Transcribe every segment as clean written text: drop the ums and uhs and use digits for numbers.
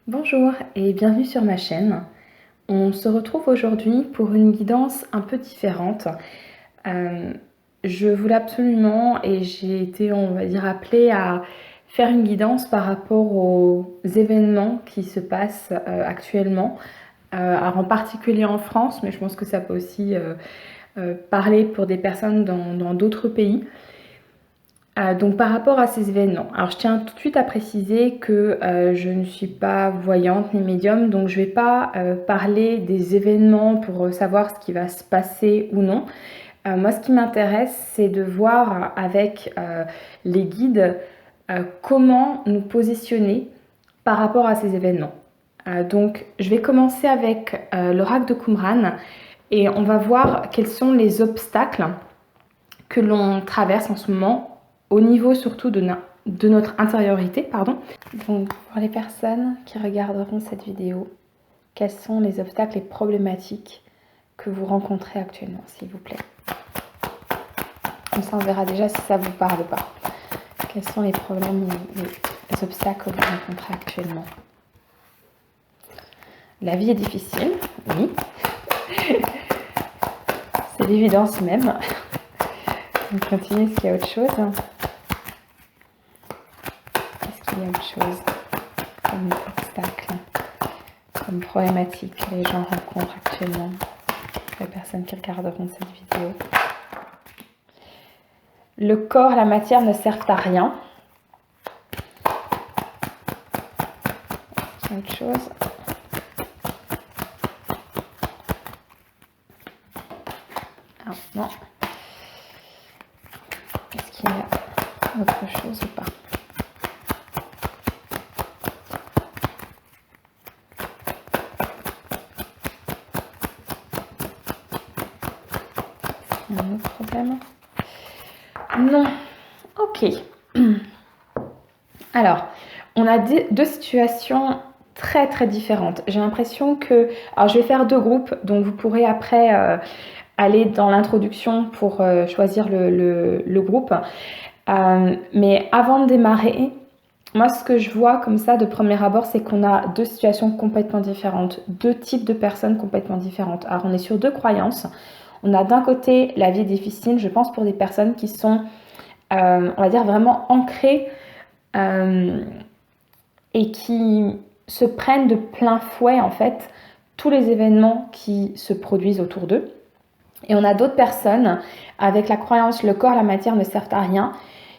Bonjour et bienvenue sur ma chaîne. On se retrouve aujourd'hui pour une guidance un peu différente. Je voulais absolument et j'ai été, on va dire, appelée à faire une guidance par rapport aux événements qui se passent actuellement, alors en particulier en France, mais je pense que ça peut aussi parler pour des personnes dans d'autres pays. Donc par rapport à ces événements, alors je tiens tout de suite à préciser que je ne suis pas voyante ni médium, donc je ne vais pas parler des événements pour savoir ce qui va se passer ou non. Moi, ce qui m'intéresse, c'est de voir avec les guides comment nous positionner par rapport à ces événements. Donc je vais commencer avec l'oracle de Qumran et on va voir quels sont les obstacles que l'on traverse en ce moment au niveau surtout de notre intériorité, pardon. Donc pour les personnes qui regarderont cette vidéo, quels sont les obstacles et problématiques que vous rencontrez actuellement, s'il vous plaît. Comme ça, on verra déjà si ça vous parle ou pas. Quels sont les problèmes, les obstacles que vous rencontrez actuellement? La vie est difficile, oui. C'est l'évidence même. On continue, est-ce qu'il y a autre chose? Est-ce qu'il y a autre chose comme obstacle, comme problématique que les gens rencontrent actuellement, les personnes qui regarderont cette vidéo? Le corps, la matière ne servent à rien. Est-ce qu'il y a autre chose? Ah, non. Est-ce qu'il y a autre chose ou pas? Un autre problème? Non. Ok. Alors, on a deux situations très très différentes. J'ai l'impression que... Alors, je vais faire deux groupes, donc vous pourrez après aller dans l'introduction pour choisir le groupe. Mais avant de démarrer, moi ce que je vois comme ça de premier abord, c'est qu'on a deux situations complètement différentes, deux types de personnes complètement différentes. Alors, on est sur deux croyances. On a d'un côté la vie difficile, je pense, pour des personnes qui sont, on va dire, vraiment ancrées et qui se prennent de plein fouet, en fait, tous les événements qui se produisent autour d'eux. Et on a d'autres personnes avec la croyance le corps, la matière ne servent à rien,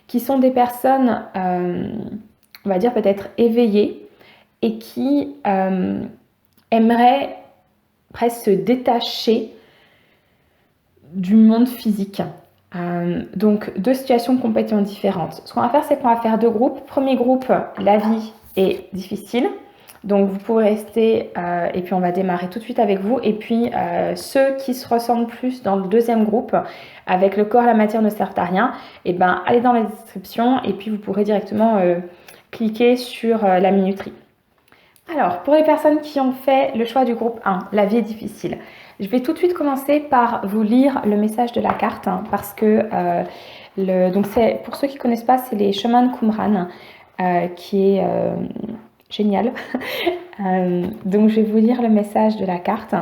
qui sont des personnes, on va dire, peut-être éveillées et qui aimeraient presque se détacher du monde physique. Donc deux situations complètement différentes. Ce qu'on va faire, c'est qu'on va faire deux groupes. Premier groupe, la vie est difficile. Donc vous pouvez rester et puis on va démarrer tout de suite avec vous. Et puis ceux qui se ressemblent plus dans le deuxième groupe, avec le corps, la matière ne servent à rien, et ben allez dans la description et puis vous pourrez directement cliquer sur la minuterie. Alors, pour les personnes qui ont fait le choix du groupe 1, la vie est difficile, je vais tout de suite commencer par vous lire le message de la carte parce que, donc pour ceux qui ne connaissent pas, c'est les chemins de Qumran qui est génial. Donc, je vais vous lire le message de la carte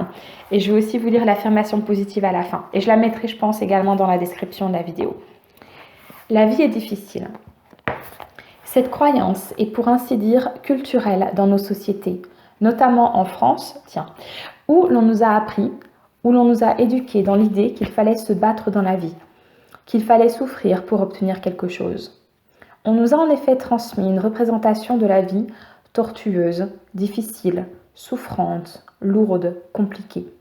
et je vais aussi vous lire l'affirmation positive à la fin. Et je la mettrai, je pense, également dans la description de la vidéo. La vie est difficile. Cette croyance est pour ainsi dire culturelle dans nos sociétés, notamment en France, où l'on nous a appris, où l'on nous a éduqués dans l'idée qu'il fallait se battre dans la vie, qu'il fallait souffrir pour obtenir quelque chose. On nous a en effet transmis une représentation de la vie tortueuse, difficile, souffrante, lourde, compliquée,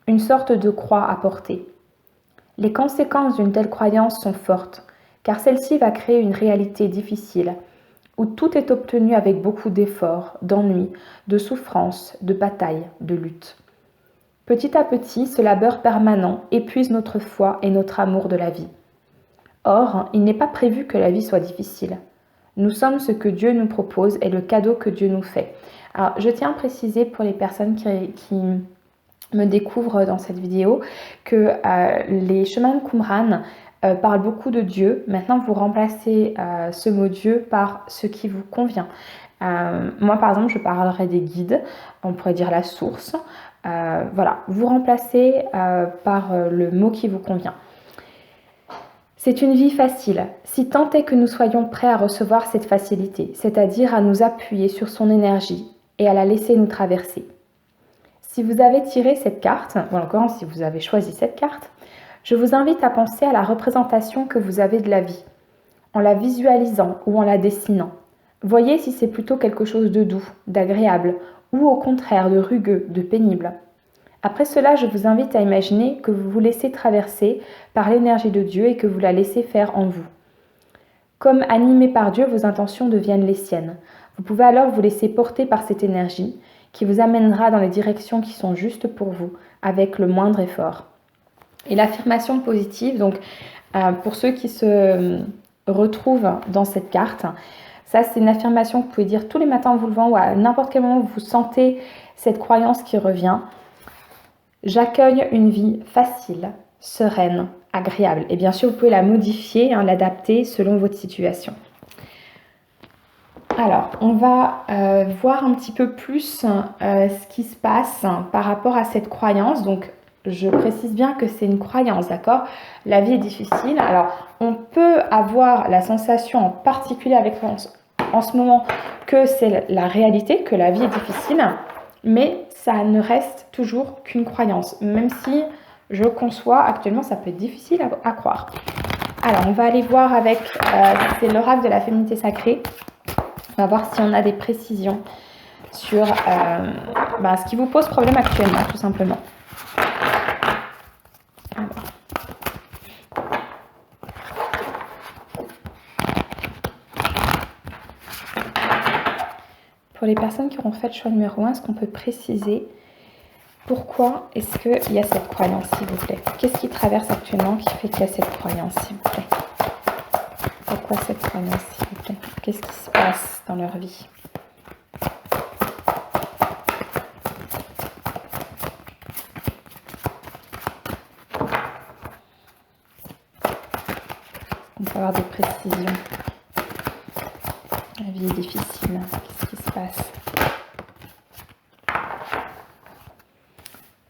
une sorte de croix à porter. Les conséquences d'une telle croyance sont fortes, car celle-ci va créer une réalité difficile, où tout est obtenu avec beaucoup d'efforts, d'ennuis, de souffrances, de batailles, de luttes. Petit à petit, ce labeur permanent épuise notre foi et notre amour de la vie. Or, il n'est pas prévu que la vie soit difficile. Nous sommes ce que Dieu nous propose et le cadeau que Dieu nous fait. Alors, je tiens à préciser pour les personnes qui me découvrent dans cette vidéo que les chemins de Qumran parle beaucoup de Dieu. Maintenant, vous remplacez ce mot Dieu par ce qui vous convient. Moi, par exemple, je parlerai des guides, on pourrait dire la source. Voilà, vous remplacez par le mot qui vous convient. C'est une vie facile, si tant est que nous soyons prêts à recevoir cette facilité, c'est-à-dire à nous appuyer sur son énergie et à la laisser nous traverser. Si vous avez tiré cette carte, ou en l'occurrence si vous avez choisi cette carte, je vous invite à penser à la représentation que vous avez de la vie, en la visualisant ou en la dessinant. Voyez si c'est plutôt quelque chose de doux, d'agréable, ou au contraire de rugueux, de pénible. Après cela, je vous invite à imaginer que vous vous laissez traverser par l'énergie de Dieu et que vous la laissez faire en vous. Comme animés par Dieu, vos intentions deviennent les siennes. Vous pouvez alors vous laisser porter par cette énergie qui vous amènera dans les directions qui sont justes pour vous, avec le moindre effort. Et l'affirmation positive, donc pour ceux qui se retrouvent dans cette carte, ça c'est une affirmation que vous pouvez dire tous les matins en vous levant ou à n'importe quel moment où vous sentez cette croyance qui revient. J'accueille une vie facile, sereine, agréable. Et bien sûr, vous pouvez la modifier, l'adapter selon votre situation. Alors, on va voir un petit peu plus ce qui se passe par rapport à cette croyance. Donc, je précise bien que c'est une croyance, d'accord? La vie est difficile. Alors, on peut avoir la sensation en particulier avec en ce moment que c'est la réalité, que la vie est difficile, mais ça ne reste toujours qu'une croyance, même si je conçois actuellement ça peut être difficile à croire. Alors, on va aller voir avec, c'est l'oracle de la féminité sacrée. On va voir si on a des précisions sur ce qui vous pose problème actuellement, tout simplement. Alors. Pour les personnes qui auront fait le choix numéro 1, est-ce qu'on peut préciser pourquoi est-ce qu'il y a cette croyance, s'il vous plaît? Qu'est-ce qui traverse actuellement qui fait qu'il y a cette croyance, s'il vous plaît? Pourquoi cette croyance, s'il vous plaît? Qu'est-ce qui se passe dans leur vie? On peut avoir des précisions. La vie est difficile. Qu'est-ce qui se passe?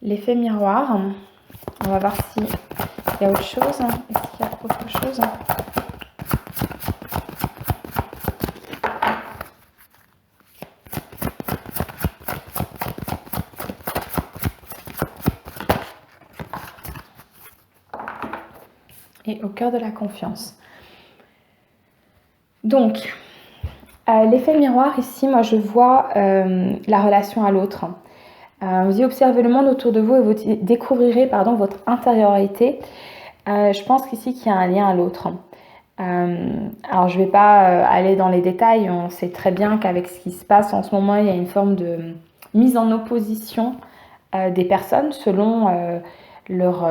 L'effet miroir. On va voir s'il y a autre chose. Est-ce qu'il y a autre chose? Et au cœur de la confiance. Donc, l'effet miroir, ici, moi, je vois la relation à l'autre. Vous y observez le monde autour de vous et vous découvrirez votre intériorité. Je pense qu'ici, qu'il y a un lien à l'autre. Alors, je ne vais pas aller dans les détails. On sait très bien qu'avec ce qui se passe en ce moment, il y a une forme de mise en opposition des personnes selon leurs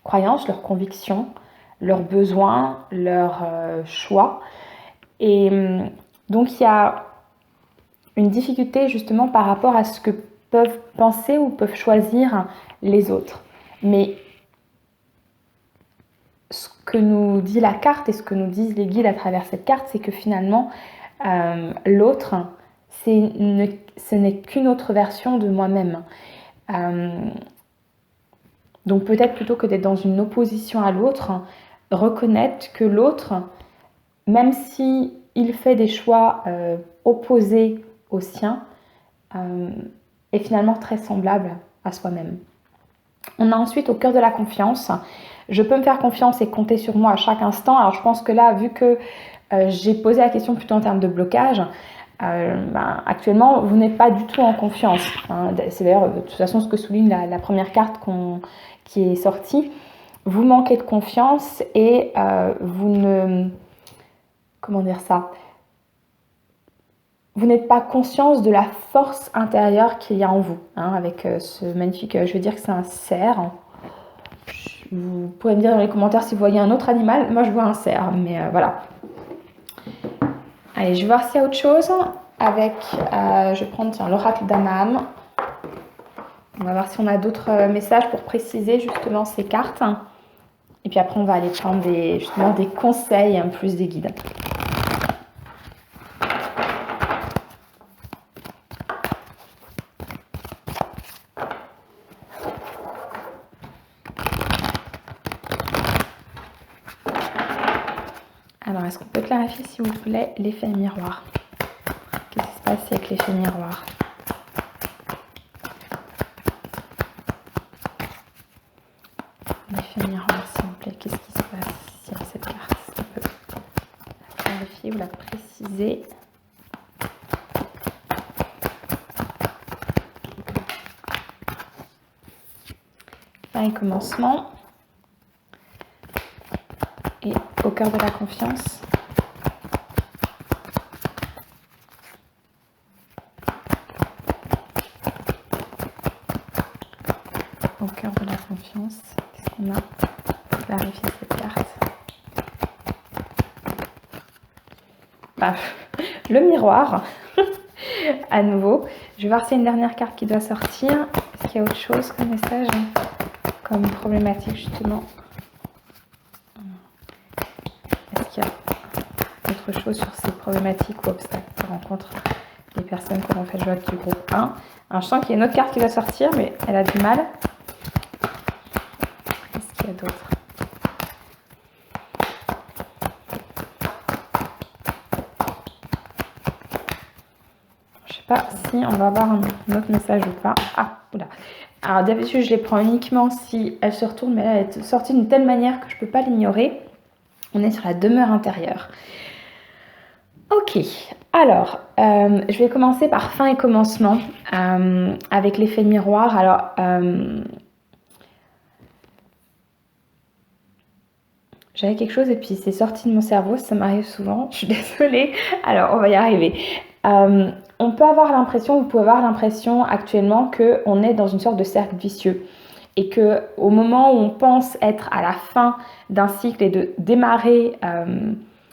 croyances, leurs convictions, leurs besoins, leurs choix. Et donc, il y a une difficulté justement par rapport à ce que peuvent penser ou peuvent choisir les autres. Mais ce que nous dit la carte et ce que nous disent les guides à travers cette carte, c'est que finalement, l'autre, ce n'est qu'une autre version de moi-même. Donc peut-être plutôt que d'être dans une opposition à l'autre, reconnaître que l'autre, même si il fait des choix opposés aux siens, est finalement très semblable à soi-même. On a ensuite au cœur de la confiance. Je peux me faire confiance et compter sur moi à chaque instant. Alors je pense que là, vu que j'ai posé la question plutôt en termes de blocage, actuellement, vous n'êtes pas du tout en confiance. C'est d'ailleurs de toute façon ce que souligne la première carte qui est sortie. Vous manquez de confiance et vous ne... Comment dire ça? Vous n'êtes pas conscience de la force intérieure qu'il y a en vous. Avec ce magnifique... je vais dire que c'est un cerf. Vous pourrez me dire dans les commentaires si vous voyez un autre animal. Moi, je vois un cerf, mais voilà. Allez, je vais voir s'il y a autre chose. Je vais prendre l'oracle d'Anam. On va voir si on a d'autres messages pour préciser justement ces cartes. Et puis après, on va aller prendre des conseils, plus des guides. Alors, est-ce qu'on peut clarifier, s'il vous plaît, l'effet miroir? Qu'est-ce qui se passe avec l'effet miroir? L'effet miroir, s'il vous plaît, qu'est-ce qui se passe ici avec cette carte? Est-ce qu'on peut la clarifier ou la préciser? Fin et commencement. Et au cœur de la confiance. Au cœur de la confiance. Qu'est-ce qu'on a pour clarifier cette carte? Le miroir. À nouveau. Je vais voir s'il y a une dernière carte qui doit sortir. Est-ce qu'il y a autre chose comme message, comme problématique justement? Est-ce qu'il y a autre chose sur ces problématiques ou obstacles que rencontrent les personnes qui ont fait le vote du groupe 1? Alors, je sens qu'il y a une autre carte qui doit sortir, mais elle a du mal. Qu'est-ce qu'il y a d'autre? Je ne sais pas si on va avoir un autre message ou pas. Ah, oula. Alors d'habitude, je les prends uniquement si elles se retournent, mais là, elle est sortie d'une telle manière que je ne peux pas l'ignorer. On est sur la demeure intérieure. Ok, alors, je vais commencer par fin et commencement avec l'effet miroir. Alors, j'avais quelque chose et puis c'est sorti de mon cerveau, ça m'arrive souvent, je suis désolée. Alors, on va y arriver. On peut avoir l'impression, vous pouvez avoir l'impression actuellement qu'on est dans une sorte de cercle vicieux et qu'au moment où on pense être à la fin d'un cycle et de démarrer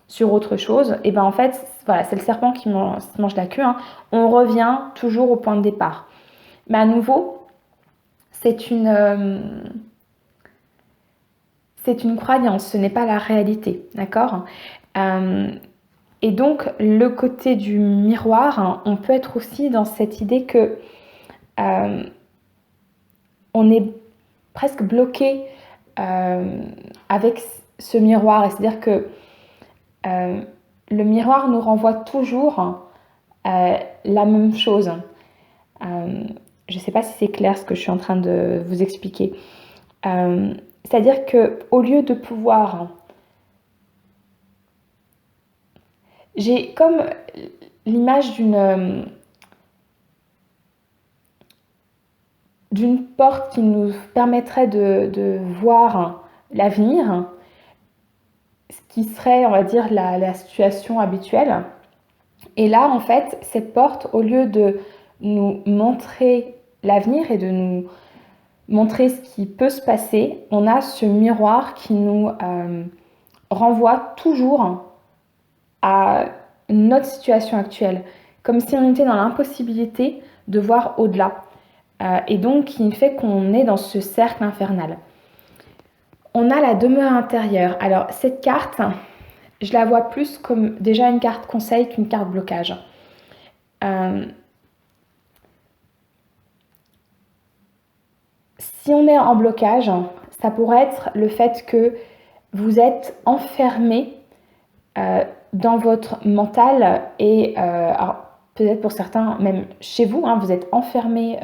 sur autre chose, et ben en fait, voilà, c'est le serpent qui mange la queue, hein. On revient toujours au point de départ. Mais à nouveau, c'est une croyance, ce n'est pas la réalité, d'accord? Et donc, le côté du miroir, hein, on peut être aussi dans cette idée que on est presque bloqué avec ce miroir. C'est-à-dire que le miroir nous renvoie toujours la même chose. Je ne sais pas si c'est clair ce que je suis en train de vous expliquer. C'est-à-dire qu'au lieu de pouvoir... J'ai comme l'image d'une porte qui nous permettrait de voir l'avenir, ce qui serait, on va dire, la situation habituelle. Et là, en fait, cette porte, au lieu de nous montrer l'avenir et de nous montrer ce qui peut se passer, on a ce miroir qui nous renvoie toujours à notre situation actuelle, comme si on était dans l'impossibilité de voir au-delà. Et donc, qui fait qu'on est dans ce cercle infernal. On a la demeure intérieure. Alors, cette carte, je la vois plus comme déjà une carte conseil qu'une carte blocage. Si on est en blocage, ça pourrait être le fait que vous êtes enfermé dans votre mental et alors, peut-être pour certains même chez vous, hein, vous êtes enfermé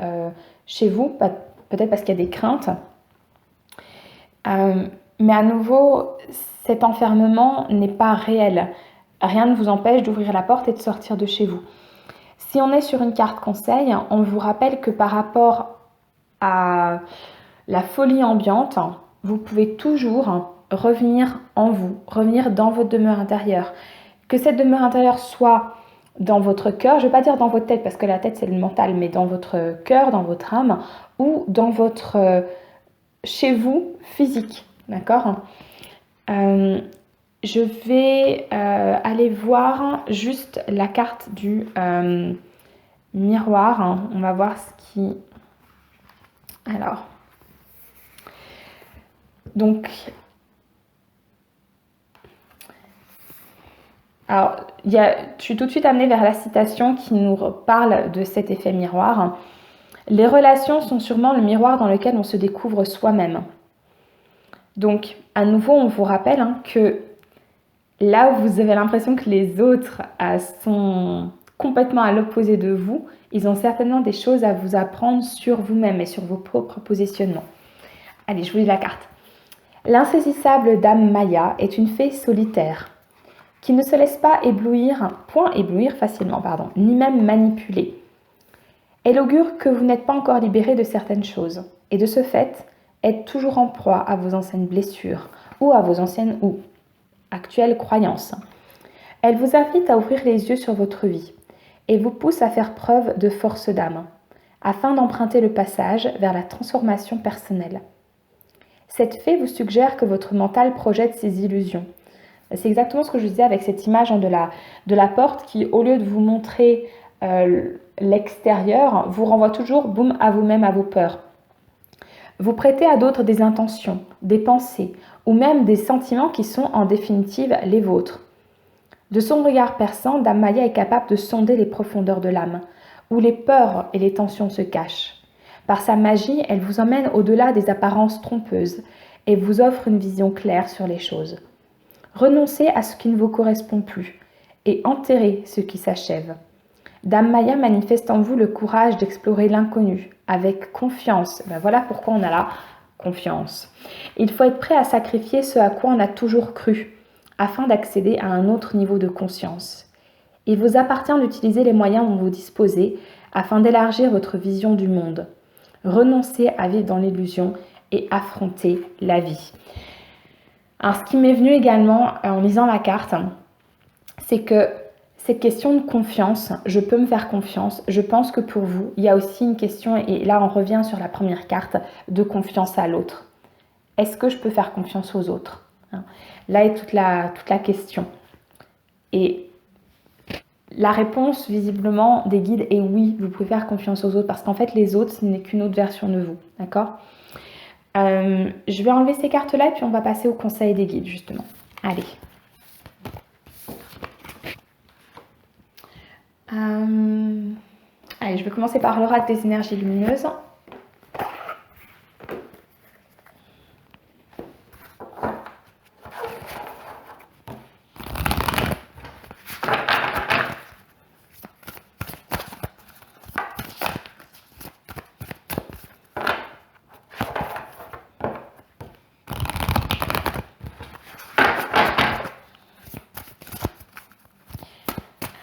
chez vous, peut-être parce qu'il y a des craintes. Mais à nouveau, cet enfermement n'est pas réel. Rien ne vous empêche d'ouvrir la porte et de sortir de chez vous. Si on est sur une carte conseil, on vous rappelle que par rapport à la folie ambiante, vous pouvez toujours revenir en vous, revenir dans votre demeure intérieure. Que cette demeure intérieure soit dans votre cœur, je ne vais pas dire dans votre tête parce que la tête c'est le mental, mais dans votre cœur, dans votre âme ou dans votre chez vous physique, d'accord? Je vais aller voir juste la carte du miroir. On va voir ce qui... Alors, donc, je suis tout de suite amenée vers la citation qui nous parle de cet effet miroir. Les relations sont sûrement le miroir dans lequel on se découvre soi-même. Donc, à nouveau, on vous rappelle que Là où vous avez l'impression que les autres sont complètement à l'opposé de vous, ils ont certainement des choses à vous apprendre sur vous-même et sur vos propres positionnements. Allez, je vous lis la carte. L'insaisissable dame Maya est une fée solitaire qui ne se laisse pas point éblouir facilement, ni même manipuler. Elle augure que vous n'êtes pas encore libéré de certaines choses et de ce fait, êtes toujours en proie à vos anciennes blessures ou à vos anciennes ou actuelles croyances. Elle vous invite à ouvrir les yeux sur votre vie et vous pousse à faire preuve de force d'âme afin d'emprunter le passage vers la transformation personnelle. Cette fée vous suggère que votre mental projette ses illusions. C'est exactement ce que je disais avec cette image de la porte qui, au lieu de vous montrer l'extérieur, vous renvoie toujours boum, à vous-même, à vos peurs. Vous prêtez à d'autres des intentions, des pensées ou même des sentiments qui sont en définitive les vôtres. De son regard perçant, Dame Maya est capable de sonder les profondeurs de l'âme, où les peurs et les tensions se cachent. Par sa magie, elle vous emmène au-delà des apparences trompeuses et vous offre une vision claire sur les choses. Renoncez à ce qui ne vous correspond plus et enterrez ce qui s'achève. Dame Maya manifeste en vous le courage d'explorer l'inconnu avec confiance. Voilà pourquoi on a la confiance. Il faut être prêt à sacrifier ce à quoi on a toujours cru afin d'accéder à un autre niveau de conscience. Il vous appartient d'utiliser les moyens dont vous disposez afin d'élargir votre vision du monde. Renoncez à vivre dans l'illusion et affrontez la vie. Alors, ce qui m'est venu également en lisant la carte, c'est que cette question de confiance, je peux me faire confiance, je pense que pour vous, il y a aussi une question, et là on revient sur la première carte, de confiance à l'autre. Est-ce que je peux faire confiance aux autres ? Là est toute la question. Et la réponse, visiblement, des guides est oui, vous pouvez faire confiance aux autres, parce qu'en fait, les autres, ce n'est qu'une autre version de vous, d'accord ? Je vais enlever ces cartes-là, et puis on va passer au conseil des guides, justement. Allez. Allez, je vais commencer par l'oracle des énergies lumineuses.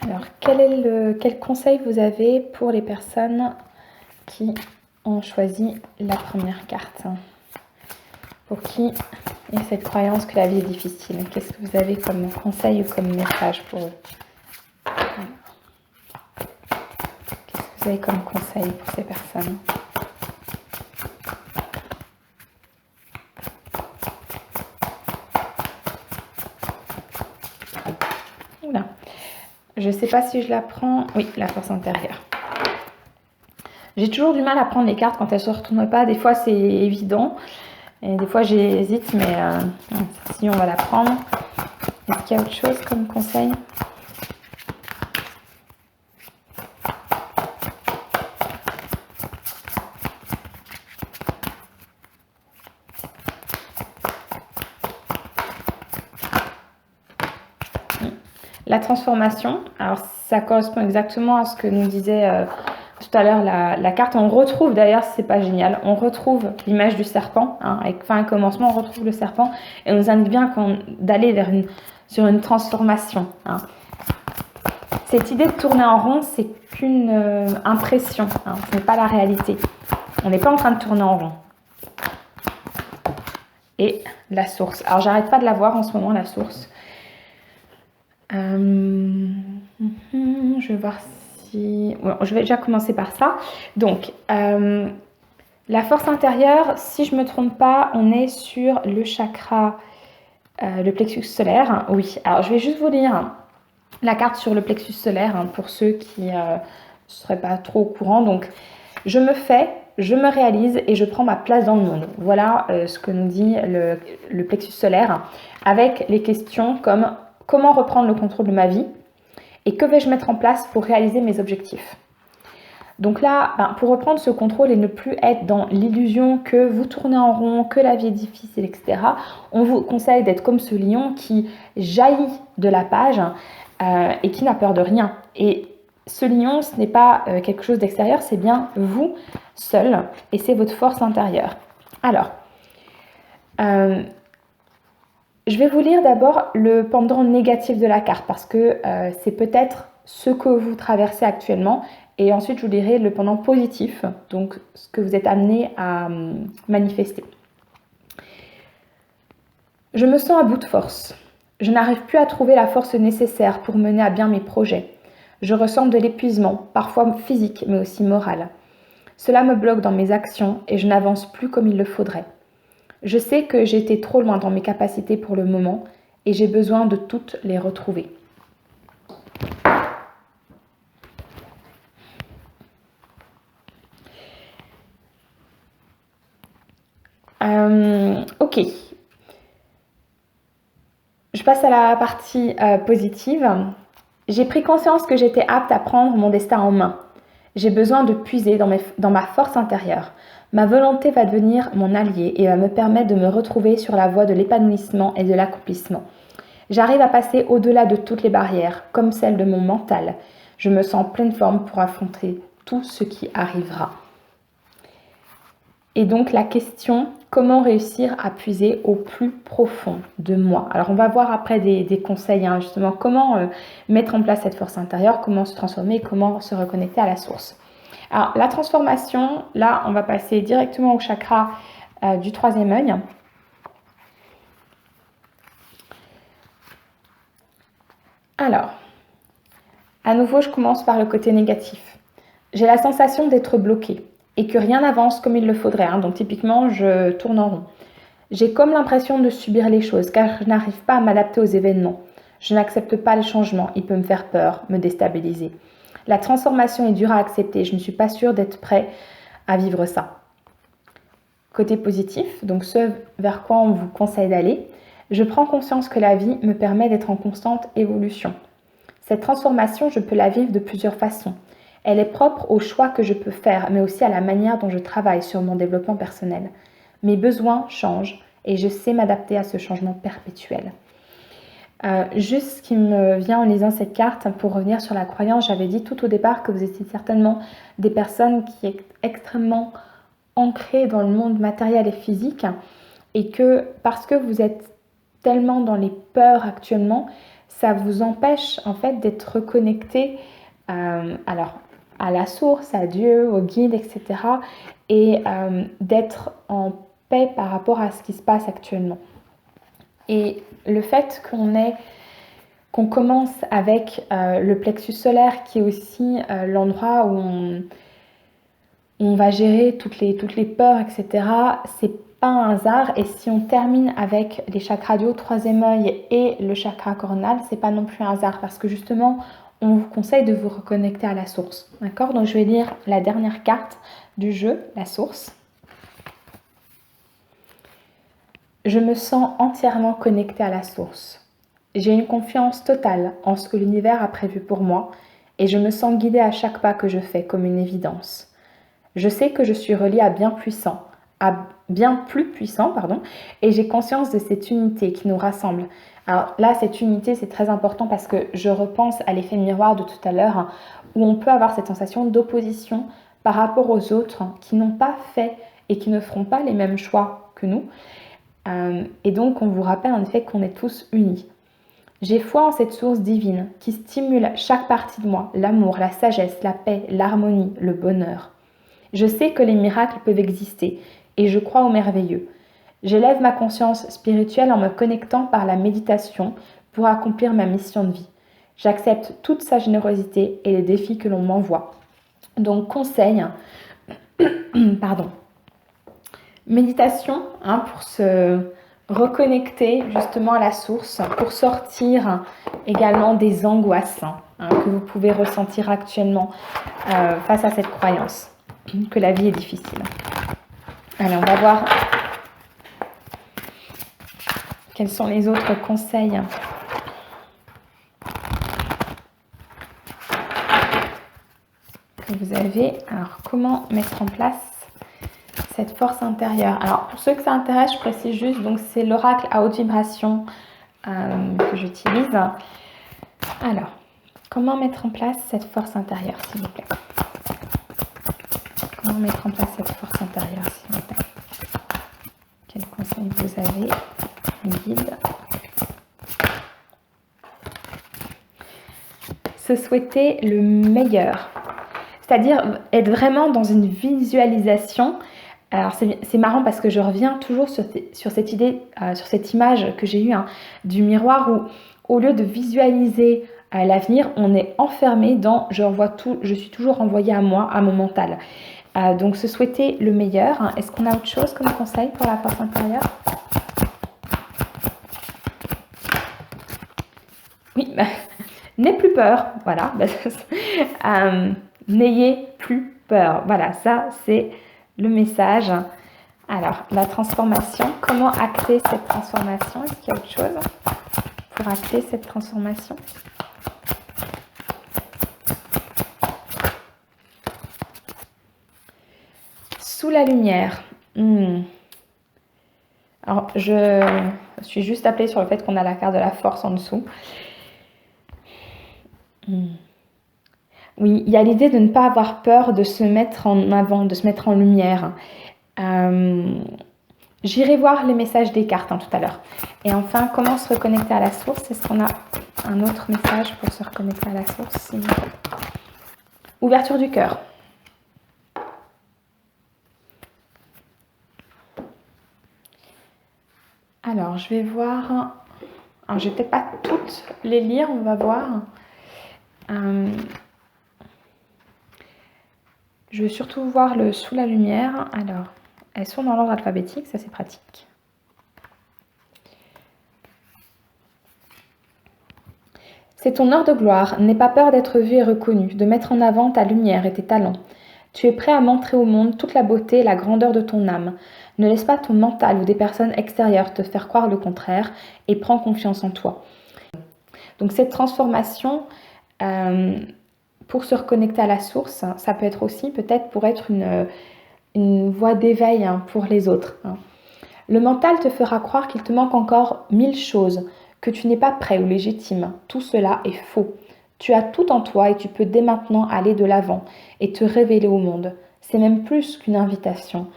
Alors, quel conseil vous avez pour les personnes qui ont choisi la première carte? Pour qui il y a cette croyance que la vie est difficile? Qu'est-ce que vous avez comme conseil ou comme message pour eux? Qu'est-ce que vous avez comme conseil pour ces personnes? Oula. Je ne sais pas si je la prends. Oui, la force intérieure. J'ai toujours du mal à prendre les cartes quand elles ne se retournent pas. Des fois, c'est évident. Et des fois, j'hésite, mais si on va la prendre. Est-ce qu'il y a autre chose comme conseil? La transformation, alors ça correspond exactement à ce que nous disait tout à l'heure la carte. On retrouve d'ailleurs, c'est pas génial, on retrouve l'image du serpent, avec fin et commencement, on retrouve le serpent et on nous indique bien d'aller sur une transformation. Cette idée de tourner en rond, c'est qu'une impression, ce n'est pas la réalité. On n'est pas en train de tourner en rond. Et la source. Alors j'arrête pas de la voir en ce moment, la source. Je vais voir si... Bon, je vais déjà commencer par ça. Donc, la force intérieure, si je ne me trompe pas, on est sur le chakra, le plexus solaire. Oui, alors je vais juste vous lire la carte sur le plexus solaire pour ceux qui ne seraient pas trop au courant. Donc, je me fais, je me réalise et je prends ma place dans le monde. Voilà ce que nous dit le plexus solaire avec les questions comme... Comment reprendre le contrôle de ma vie? Et que vais-je mettre en place pour réaliser mes objectifs? Donc là, pour reprendre ce contrôle et ne plus être dans l'illusion que vous tournez en rond, que la vie est difficile, etc., on vous conseille d'être comme ce lion qui jaillit de la page et qui n'a peur de rien. Et ce lion, ce n'est pas quelque chose d'extérieur, c'est bien vous seul et c'est votre force intérieure. Alors, je vais vous lire d'abord le pendant négatif de la carte parce que c'est peut-être ce que vous traversez actuellement. Et ensuite, je vous lirai le pendant positif, donc ce que vous êtes amené à manifester. Je me sens à bout de force. Je n'arrive plus à trouver la force nécessaire pour mener à bien mes projets. Je ressens de l'épuisement, parfois physique, mais aussi moral. Cela me bloque dans mes actions et je n'avance plus comme il le faudrait. Je sais que j'ai été trop loin dans mes capacités pour le moment et j'ai besoin de toutes les retrouver. Ok. Je passe à la partie positive. J'ai pris conscience que j'étais apte à prendre mon destin en main. J'ai besoin de puiser dans ma force intérieure. Ma volonté va devenir mon allié et va me permettre de me retrouver sur la voie de l'épanouissement et de l'accomplissement. J'arrive à passer au-delà de toutes les barrières, comme celle de mon mental. Je me sens en pleine forme pour affronter tout ce qui arrivera. Et donc la question, comment réussir à puiser au plus profond de moi? Alors on va voir après des conseils, justement, comment mettre en place cette force intérieure, comment se transformer, comment se reconnecter à la source. Alors la transformation, là on va passer directement au chakra du troisième œil. Alors, à nouveau je commence par le côté négatif. J'ai la sensation d'être bloquée et que rien n'avance comme il le faudrait. Donc typiquement, je tourne en rond. J'ai comme l'impression de subir les choses car je n'arrive pas à m'adapter aux événements. Je n'accepte pas le changement, il peut me faire peur, me déstabiliser. La transformation est dure à accepter, je ne suis pas sûre d'être prêt à vivre ça. Côté positif, donc ce vers quoi on vous conseille d'aller, je prends conscience que la vie me permet d'être en constante évolution. Cette transformation, je peux la vivre de plusieurs façons. Elle est propre aux choix que je peux faire, mais aussi à la manière dont je travaille sur mon développement personnel. Mes besoins changent et je sais m'adapter à ce changement perpétuel. Juste ce qui me vient en lisant cette carte, pour revenir sur la croyance, j'avais dit tout au départ que vous étiez certainement des personnes qui sont extrêmement ancrées dans le monde matériel et physique et que parce que vous êtes tellement dans les peurs actuellement, ça vous empêche en fait d'être reconnecté à la source, à Dieu, au guide, etc. et d'être en paix par rapport à ce qui se passe actuellement. Et le fait qu'on commence avec le plexus solaire qui est aussi l'endroit où on va gérer toutes les peurs, etc., c'est pas un hasard. Et si on termine avec les chakras du haut, troisième œil et le chakra coronal, c'est pas non plus un hasard parce que justement on vous conseille de vous reconnecter à la source. D'accord? Donc je vais lire la dernière carte du jeu, la source. Je me sens entièrement connectée à la source. J'ai une confiance totale en ce que l'univers a prévu pour moi et je me sens guidée à chaque pas que je fais comme une évidence. Je sais que je suis reliée à bien plus puissant, et j'ai conscience de cette unité qui nous rassemble. Alors là, cette unité, c'est très important parce que je repense à l'effet miroir de tout à l'heure, où on peut avoir cette sensation d'opposition par rapport aux autres qui n'ont pas fait et qui ne feront pas les mêmes choix que nous. Et donc, on vous rappelle en effet qu'on est tous unis. J'ai foi en cette source divine qui stimule chaque partie de moi, l'amour, la sagesse, la paix, l'harmonie, le bonheur. Je sais que les miracles peuvent exister et je crois au merveilleux. J'élève ma conscience spirituelle en me connectant par la méditation pour accomplir ma mission de vie. J'accepte toute sa générosité et les défis que l'on m'envoie. Donc, conseil, méditation pour se reconnecter justement à la source, pour sortir également des angoisses que vous pouvez ressentir actuellement face à cette croyance que la vie est difficile. Allez, on va voir quels sont les autres conseils. Que que vous avez. Alors, comment mettre en place cette force intérieure? Alors, pour ceux que ça intéresse, je précise juste, donc c'est l'oracle à haute vibration que j'utilise. Alors, comment mettre en place cette force intérieure, s'il vous plaît? Comment mettre en place cette force intérieure, s'il vous plaît? Quels conseils vous avez? Guide. Se souhaiter le meilleur. C'est-à-dire être vraiment dans une visualisation. Alors c'est marrant parce que je reviens toujours sur cette idée, sur cette image que j'ai eue du miroir où au lieu de visualiser l'avenir, on est enfermé dans je suis toujours renvoyée à moi, à mon mental. Donc se souhaiter le meilleur. Est-ce qu'on a autre chose comme conseil pour la force intérieure? Oui, n'aie plus peur. Voilà. N'ayez plus peur. Voilà, ça c'est le message. Alors, la transformation, comment acter cette transformation? Est-ce qu'il y a autre chose pour acter cette transformation? Sous la lumière. Alors, je suis juste appelée sur le fait qu'on a la carte de la force en dessous. Oui, il y a l'idée de ne pas avoir peur de se mettre en avant, de se mettre en lumière. J'irai voir les messages des cartes tout à l'heure. Et enfin, comment se reconnecter à la source? Est-ce qu'on a un autre message pour se reconnecter à la source? Ouverture du cœur. Alors, je vais voir... Alors, je vais peut-être pas toutes les lire, on va voir. Je vais surtout voir le sous la lumière. Alors, elles sont dans l'ordre alphabétique, ça c'est pratique. C'est ton heure de gloire. N'aie pas peur d'être vu et reconnu, de mettre en avant ta lumière et tes talents. Tu es prêt à montrer au monde toute la beauté et la grandeur de ton âme. Ne laisse pas ton mental ou des personnes extérieures te faire croire le contraire et prends confiance en toi. Donc cette transformation, pour se reconnecter à la source, ça peut être aussi peut-être pour être une voie d'éveil pour les autres. Le mental te fera croire qu'il te manque encore 1000 choses, que tu n'es pas prêt ou légitime. Tout cela est faux. Tu as tout en toi et tu peux dès maintenant aller de l'avant et te révéler au monde. C'est même plus qu'une invitation,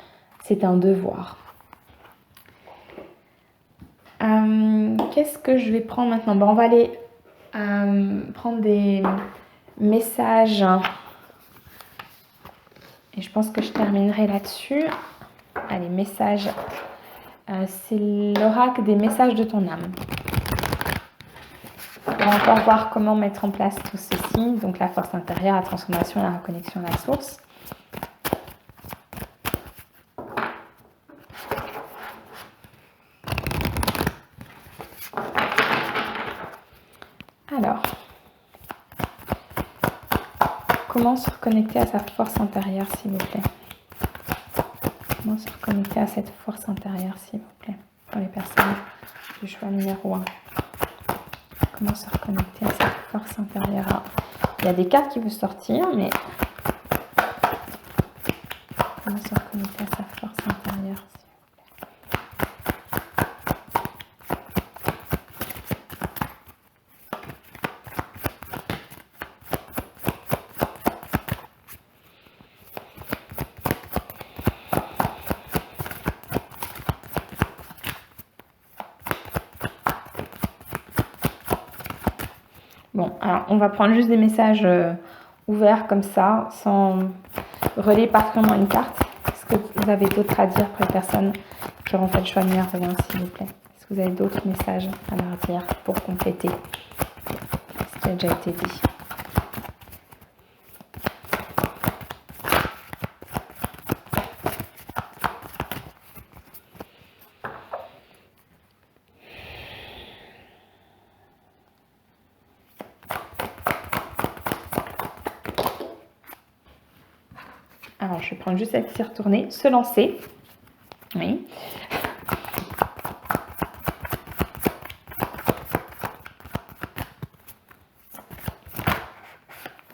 c'est un devoir. Qu'est-ce que je vais prendre maintenant? On va aller prendre des messages. Et je pense que je terminerai là-dessus. Allez, messages. C'est l'oracle des messages de ton âme. On va encore voir comment mettre en place tout ceci. Donc la force intérieure, la transformation, la reconnexion à la source. Alors, comment se reconnecter à sa force intérieure, s'il vous plaît? Comment se reconnecter à cette force intérieure, s'il vous plaît, pour les personnes du choix numéro 1? Comment se reconnecter à cette force intérieure? Il y a des cartes qui vont sortir, mais comment se reconnecter à sa force intérieure, s'il vous Bon, alors on va prendre juste des messages ouverts comme ça, sans relayer particulièrement une carte. Est-ce que vous avez d'autres à dire pour les personnes qui auront fait le choix numéro 1, s'il vous plaît? Est-ce que vous avez d'autres messages à leur dire pour compléter ce qui a déjà été dit? Alors, je vais prendre juste celle qui s'est retournée. Se lancer. Oui.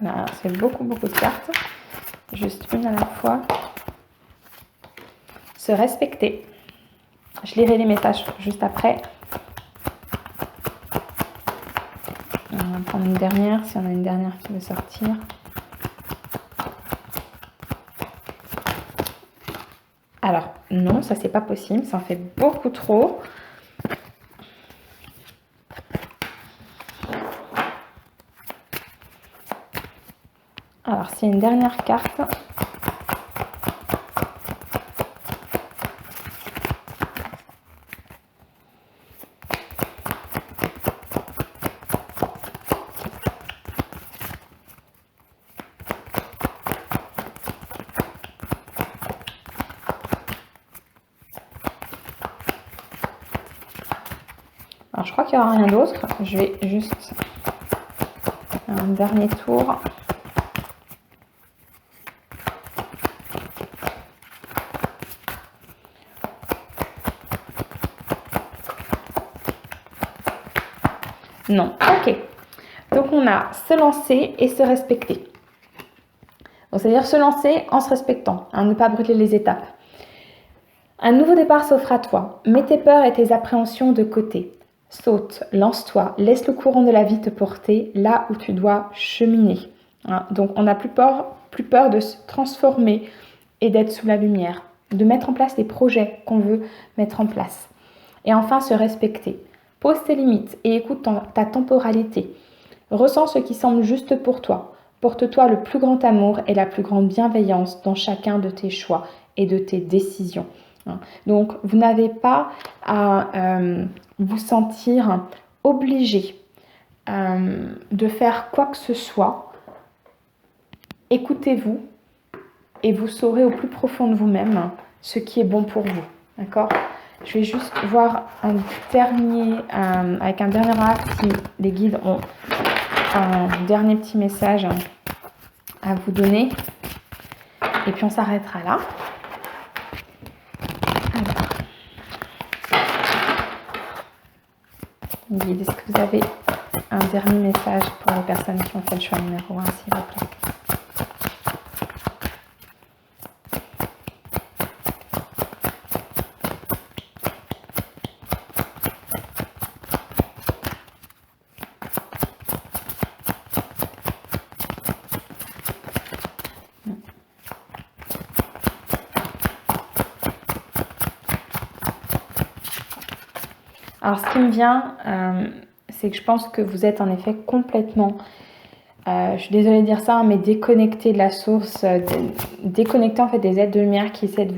Voilà, c'est beaucoup de cartes. juste une à la fois. Se respecter. Je lirai les messages juste après. On va prendre une dernière, si on a une dernière qui veut sortir. Alors, non, ça c'est pas possible, ça en fait beaucoup trop. Alors, c'est une dernière carte. Alors, je crois qu'il n'y aura rien d'autre. Je vais juste faire un dernier tour. Non, ok. Donc, on a se lancer et se respecter. Donc, c'est-à-dire se lancer en se respectant, hein, ne pas brûler les étapes. Un nouveau départ s'offre à toi. Mets tes peurs et tes appréhensions de côté. Saute, lance-toi, laisse le courant de la vie te porter là où tu dois cheminer. Hein, donc, on n'a plus peur de se transformer et d'être sous la lumière, de mettre en place les projets qu'on veut mettre en place. Et enfin, se respecter. Pose tes limites et écoute ta temporalité. Ressens ce qui semble juste pour toi. Porte-toi le plus grand amour et la plus grande bienveillance dans chacun de tes choix et de tes décisions. Donc, vous n'avez pas à vous sentir obligé de faire quoi que ce soit. Écoutez-vous et vous saurez au plus profond de vous-même ce qui est bon pour vous. D'accord ? Je vais juste voir avec un dernier oracle si les guides ont un dernier petit message à vous donner. Et puis on s'arrêtera là. Alors. Guide, est-ce que vous avez un dernier message pour les personnes qui ont fait le choix numéro 1, s'il vous plaît ? Alors, ce qui me vient, c'est que je pense que vous êtes en effet complètement, je suis désolée de dire ça, mais déconnecté de la source, déconnecté en fait des êtres de lumière qui essaient de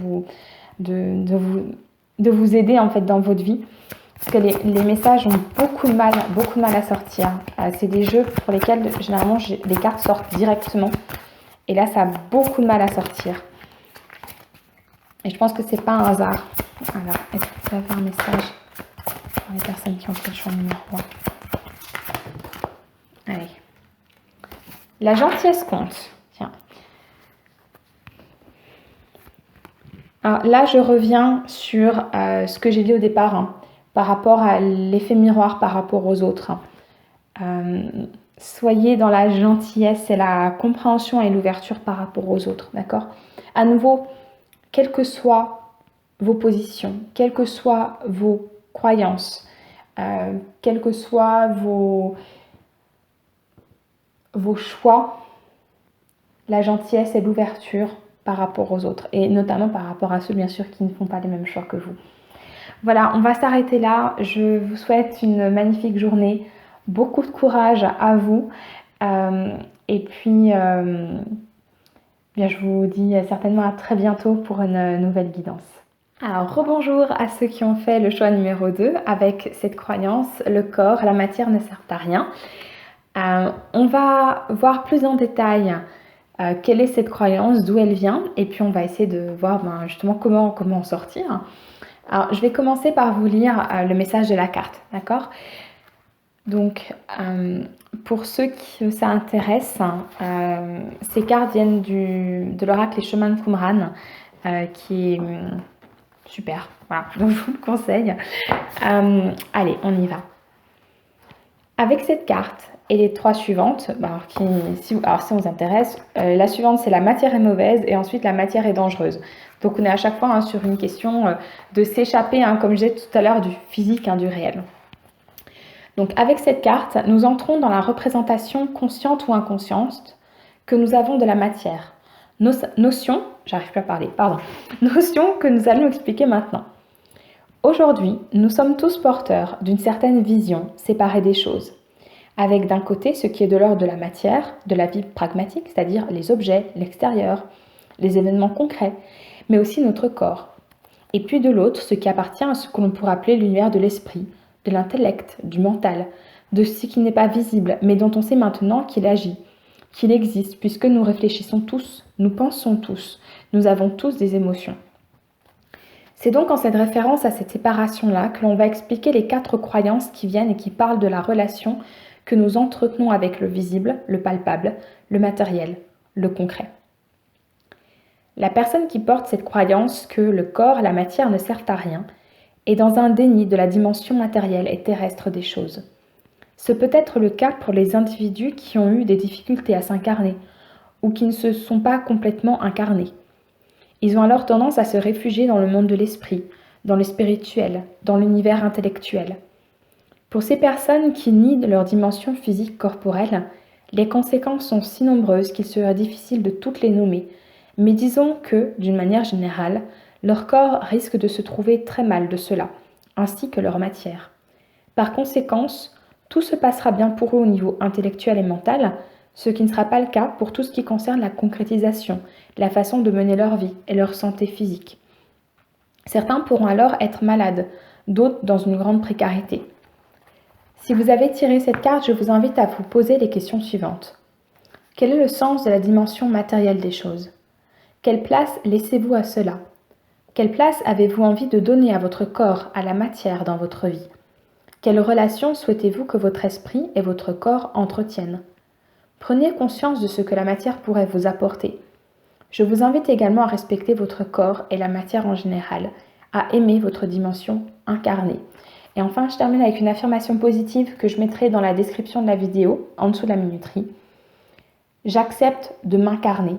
vous aider en fait dans votre vie. Parce que les messages ont beaucoup de mal à sortir. C'est des jeux pour lesquels généralement les cartes sortent directement. Et là, ça a beaucoup de mal à sortir. Et je pense que c'est pas un hasard. Alors, est-ce que vous avez un message pour les personnes qui ont fait le choix numéro 1? Allez. La gentillesse compte. Tiens. Alors là, je reviens sur ce que j'ai dit au départ, hein, par rapport à l'effet miroir par rapport aux autres. Soyez dans la gentillesse et la compréhension et l'ouverture par rapport aux autres, d'accord ? À nouveau, quelles que soient vos positions, quelles que soient vos croyances, quels que soient vos choix, la gentillesse et l'ouverture par rapport aux autres, et notamment par rapport à ceux bien sûr qui ne font pas les mêmes choix que vous. Voilà, on va s'arrêter là. Je vous souhaite une magnifique journée, beaucoup de courage à vous, et puis bien, je vous dis certainement à très bientôt pour une nouvelle guidance. Alors, rebonjour à ceux qui ont fait le choix numéro 2 avec cette croyance, le corps, la matière ne sert à rien. On va voir plus en détail quelle est cette croyance, d'où elle vient, et puis on va essayer de voir justement comment en sortir. Alors, je vais commencer par vous lire le message de la carte, d'accord ? Donc, pour ceux qui ça intéresse, ces cartes viennent de l'oracle Les Chemins de Qumran, qui est super, voilà, donc je vous le conseille. Allez, on y va. Avec cette carte, Et les 3 suivantes, si on vous intéresse, la suivante c'est la matière est mauvaise et ensuite la matière est dangereuse. Donc on est à chaque fois sur une question de s'échapper, comme je disais tout à l'heure, du physique, du réel. Donc avec cette carte, nous entrons dans la représentation consciente ou inconsciente que nous avons de la matière. Notion que nous allons expliquer maintenant. Aujourd'hui, nous sommes tous porteurs d'une certaine vision séparée des choses, avec d'un côté ce qui est de l'ordre de la matière, de la vie pragmatique, c'est-à-dire les objets, l'extérieur, les événements concrets, mais aussi notre corps. Et puis de l'autre, ce qui appartient à ce que l'on pourrait appeler l'univers de l'esprit, de l'intellect, du mental, de ce qui n'est pas visible, mais dont on sait maintenant qu'il agit, qu'il existe, puisque nous réfléchissons tous, nous pensons tous, nous avons tous des émotions. C'est donc en cette référence à cette séparation-là que l'on va expliquer les 4 croyances qui viennent et qui parlent de la relation que nous entretenons avec le visible, le palpable, le matériel, le concret. La personne qui porte cette croyance que le corps, la matière ne servent à rien, est dans un déni de la dimension matérielle et terrestre des choses. Ce peut être le cas pour les individus qui ont eu des difficultés à s'incarner ou qui ne se sont pas complètement incarnés. Ils ont alors tendance à se réfugier dans le monde de l'esprit, dans le spirituel, dans l'univers intellectuel. Pour ces personnes qui nient leur dimension physique corporelle, les conséquences sont si nombreuses qu'il serait difficile de toutes les nommer, mais disons que, d'une manière générale, leur corps risque de se trouver très mal de cela, ainsi que leur matière. Par conséquent, tout se passera bien pour eux au niveau intellectuel et mental, ce qui ne sera pas le cas pour tout ce qui concerne la concrétisation, la façon de mener leur vie et leur santé physique. Certains pourront alors être malades, d'autres dans une grande précarité. Si vous avez tiré cette carte, je vous invite à vous poser les questions suivantes. Quel est le sens de la dimension matérielle des choses? Quelle place laissez-vous à cela? Quelle place avez-vous envie de donner à votre corps, à la matière dans votre vie? Quelle relation souhaitez-vous que votre esprit et votre corps entretiennent? Prenez conscience de ce que la matière pourrait vous apporter. Je vous invite également à respecter votre corps et la matière en général, à aimer votre dimension incarnée. Et enfin, je termine avec une affirmation positive que je mettrai dans la description de la vidéo, en dessous de la minuterie. J'accepte de m'incarner.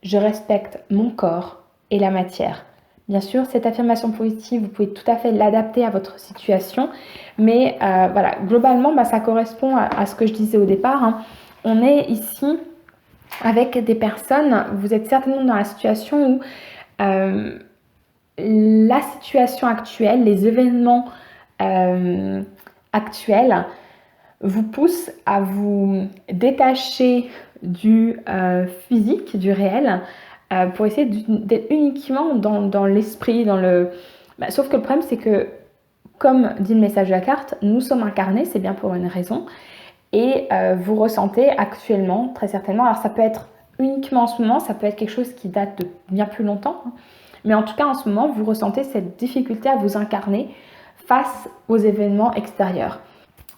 Je respecte mon corps et la matière. Bien sûr, cette affirmation positive, vous pouvez tout à fait l'adapter à votre situation, mais voilà, globalement, ça correspond à ce que je disais au départ. On est ici avec des personnes, vous êtes certainement dans la situation où la situation actuelle, les événements actuels vous poussent à vous détacher du physique, du réel, pour essayer d'être uniquement dans l'esprit, sauf que le problème c'est que, comme dit le message de la carte, nous sommes incarnés, c'est bien pour une raison, et vous ressentez actuellement, très certainement, alors ça peut être uniquement en ce moment, ça peut être quelque chose qui date de bien plus longtemps, mais en tout cas en ce moment, vous ressentez cette difficulté à vous incarner face aux événements extérieurs.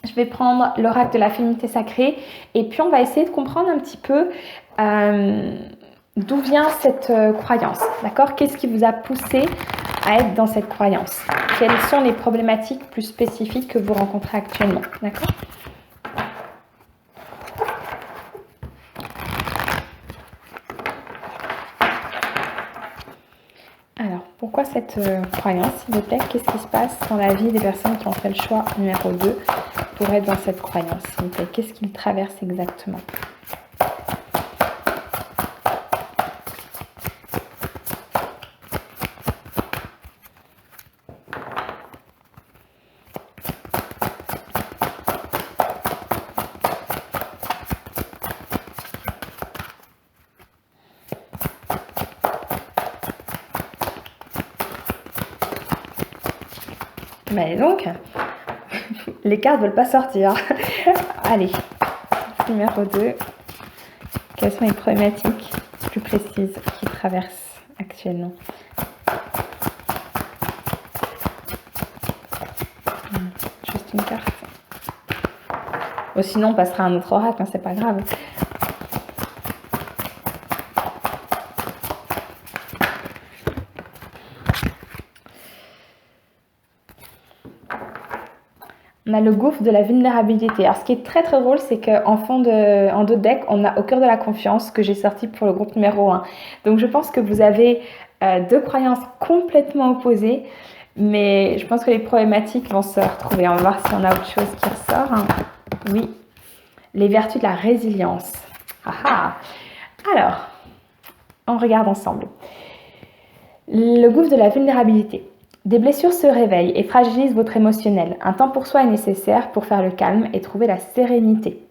Je vais prendre l'oracle de la féminité sacrée et puis on va essayer de comprendre un petit peu d'où vient cette croyance, d'accord? Qu'est-ce qui vous a poussé à être dans cette croyance? Quelles sont les problématiques plus spécifiques que vous rencontrez actuellement, d'accord? Alors, pourquoi cette croyance, s'il vous plaît? Qu'est-ce qui se passe dans la vie des personnes qui ont fait le choix numéro 2 pour être dans cette croyance, s'il vous plaît? Qu'est-ce qu'ils traversent exactement? Mais donc, les cartes ne veulent pas sortir. Allez, numéro 2. Quelles sont les problématiques plus précises qu'ils traversent actuellement? Juste une carte. Bon, sinon, on passera à un autre oracle, c'est pas grave. On a le gouffre de la vulnérabilité. Alors, ce qui est très très drôle, c'est qu'en en dos de deck, on a au cœur de la confiance que j'ai sorti pour le groupe numéro 1. Donc, je pense que vous avez deux croyances complètement opposées, mais je pense que les problématiques vont se retrouver. On va voir si on a autre chose qui ressort. Oui, les vertus de la résilience. Ah ah. Alors, on regarde ensemble. Le gouffre de la vulnérabilité. Des blessures se réveillent et fragilisent votre émotionnel. Un temps pour soi est nécessaire pour faire le calme et trouver la sérénité.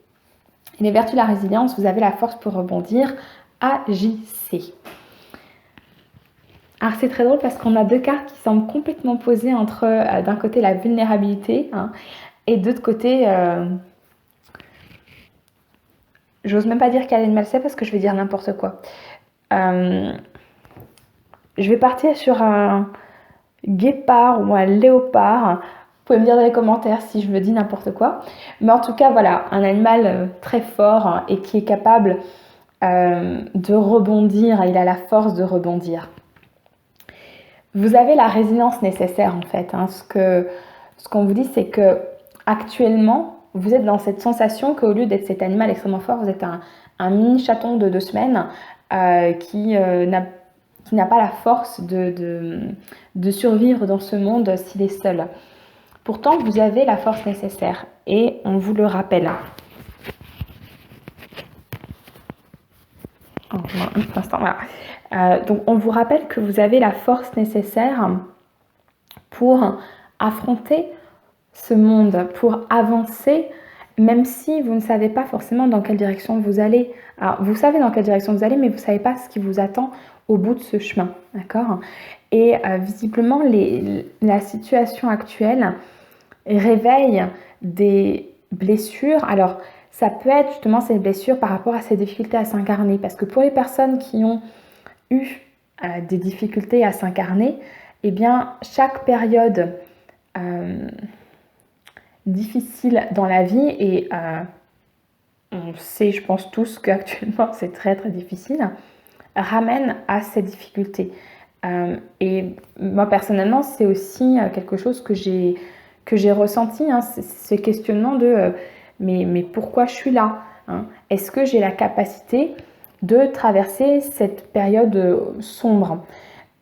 Et les vertus de la résilience, vous avez la force pour rebondir. Agissez. Alors c'est très drôle parce qu'on a deux cartes qui semblent complètement opposées entre d'un côté la vulnérabilité et de l'autre côté, j'ose même pas dire quel animal c'est parce que je vais dire n'importe quoi. Je vais partir sur un guépard ou un léopard. Vous pouvez me dire dans les commentaires si je me dis n'importe quoi. Mais en tout cas, voilà, un animal très fort et qui est capable de rebondir. Il a la force de rebondir. Vous avez la résilience nécessaire en fait. Ce qu'on vous dit, c'est que actuellement, vous êtes dans cette sensation qu'au lieu d'être cet animal extrêmement fort, vous êtes un mini chaton de 2 semaines qui n'a pas la force de survivre dans ce monde s'il est seul. Pourtant, vous avez la force nécessaire et on vous le rappelle. Un instant, voilà. Donc, on vous rappelle que vous avez la force nécessaire pour affronter ce monde, pour avancer, même si vous ne savez pas forcément dans quelle direction vous allez. Alors, vous savez dans quelle direction vous allez, mais vous ne savez pas ce qui vous attend au bout de ce chemin, d'accord? Et visiblement, la situation actuelle réveille des blessures. Alors, ça peut être justement ces blessures par rapport à ces difficultés à s'incarner, parce que pour les personnes qui ont eu des difficultés à s'incarner, eh bien, chaque période difficile dans la vie, et on sait, je pense tous qu'actuellement c'est très très difficile, ramène à ces difficultés. Et moi personnellement, c'est aussi quelque chose que j'ai ressenti, ce questionnement de mais pourquoi je suis là, hein? Est-ce que j'ai la capacité de traverser cette période sombre?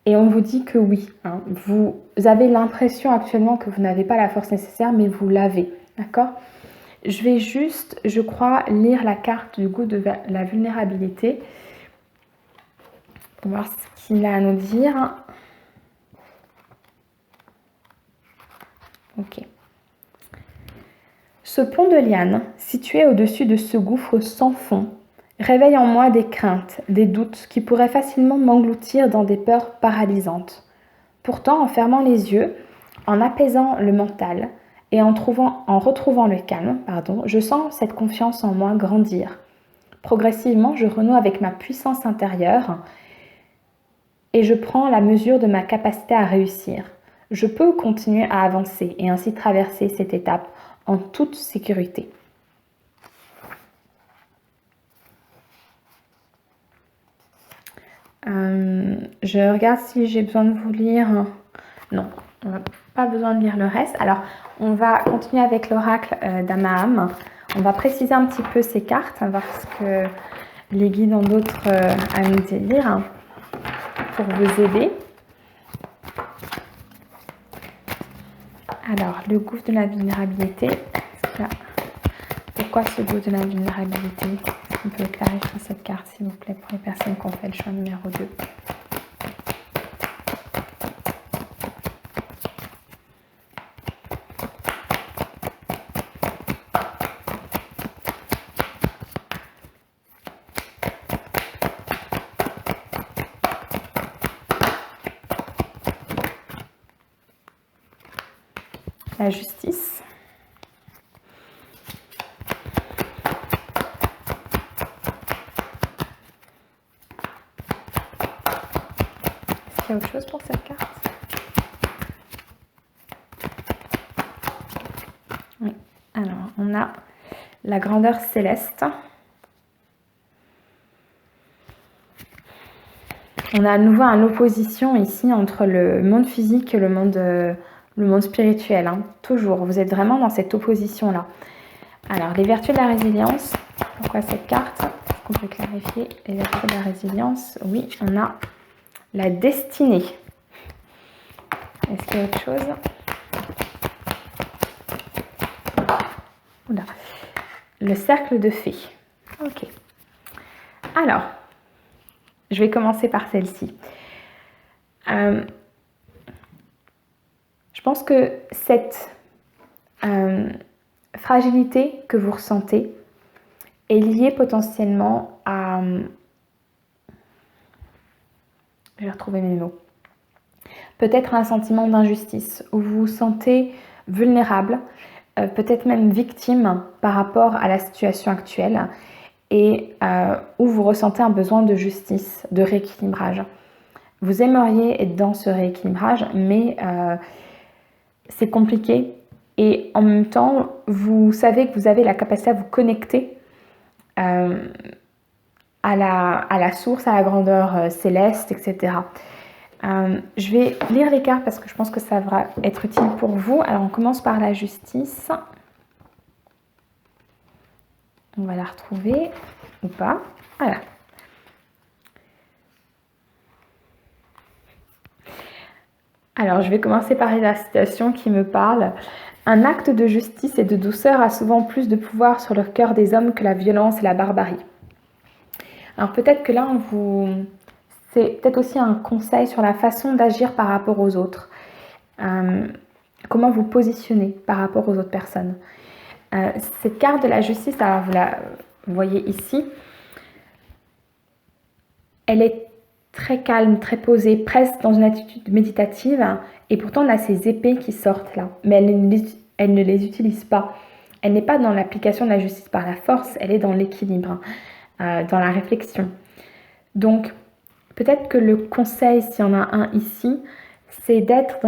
Et on vous dit que oui, hein. Vous avez l'impression actuellement que vous n'avez pas la force nécessaire, mais vous l'avez, d'accord? Je vais juste, je crois, lire la carte du goût de la vulnérabilité pour voir ce qu'il a à nous dire. Ok. Ce pont de liane, situé au-dessus de ce gouffre sans fond, réveille en moi des craintes, des doutes qui pourraient facilement m'engloutir dans des peurs paralysantes. Pourtant, en fermant les yeux, en apaisant le mental et en retrouvant le calme, je sens cette confiance en moi grandir. Progressivement, je renoue avec ma puissance intérieure et je prends la mesure de ma capacité à réussir. Je peux continuer à avancer et ainsi traverser cette étape en toute sécurité. Je regarde si j'ai besoin de vous lire. Non, on n'a pas besoin de lire le reste. Alors, on va continuer avec l'oracle d'Amaham. On va préciser un petit peu ces cartes, voir ce que les guides ont d'autres à nous dire pour vous aider. Alors, le gouffre de la vulnérabilité. Pourquoi ce gouffre de la vulnérabilité? On peut clarifier cette carte, s'il vous plaît, pour les personnes qui ont fait le choix numéro 2. La justice. Est-ce qu'il y a autre chose pour cette carte? Oui. Alors, on a la grandeur céleste. On a à nouveau une opposition ici entre le monde physique et le monde le monde spirituel, hein, toujours. Vous êtes vraiment dans cette opposition-là. Alors, les vertus de la résilience. Pourquoi cette carte? Est-ce qu'on peut clarifier les vertus de la résilience? Oui, on a la destinée. Est-ce qu'il y a autre chose? Oula. Le cercle de fées. Ok. Alors, je vais commencer par celle-ci. Je pense que cette fragilité que vous ressentez est liée potentiellement à... Je vais retrouver mes mots. Peut-être un sentiment d'injustice où vous vous sentez vulnérable, peut-être même victime par rapport à la situation actuelle et où vous ressentez un besoin de justice, de rééquilibrage. Vous aimeriez être dans ce rééquilibrage, mais c'est compliqué. Et en même temps, vous savez que vous avez la capacité à vous connecter à la source, à la grandeur céleste, etc. Je vais lire les cartes parce que je pense que ça va être utile pour vous. Alors, on commence par la justice. On va la retrouver ou pas. Voilà. Alors, je vais commencer par la citation qui me parle. Un acte de justice et de douceur a souvent plus de pouvoir sur le cœur des hommes que la violence et la barbarie. Alors, peut-être que là, c'est peut-être aussi un conseil sur la façon d'agir par rapport aux autres. Comment vous positionnez par rapport aux autres personnes. Cette carte de la justice, alors vous voyez ici, elle est très calme, très posée, presque dans une attitude méditative, et pourtant on a ces épées qui sortent là, mais elle ne les utilise pas. Elle n'est pas dans l'application de la justice par la force, elle est dans l'équilibre, dans la réflexion. Donc, peut-être que le conseil, s'il y en a un ici, c'est d'être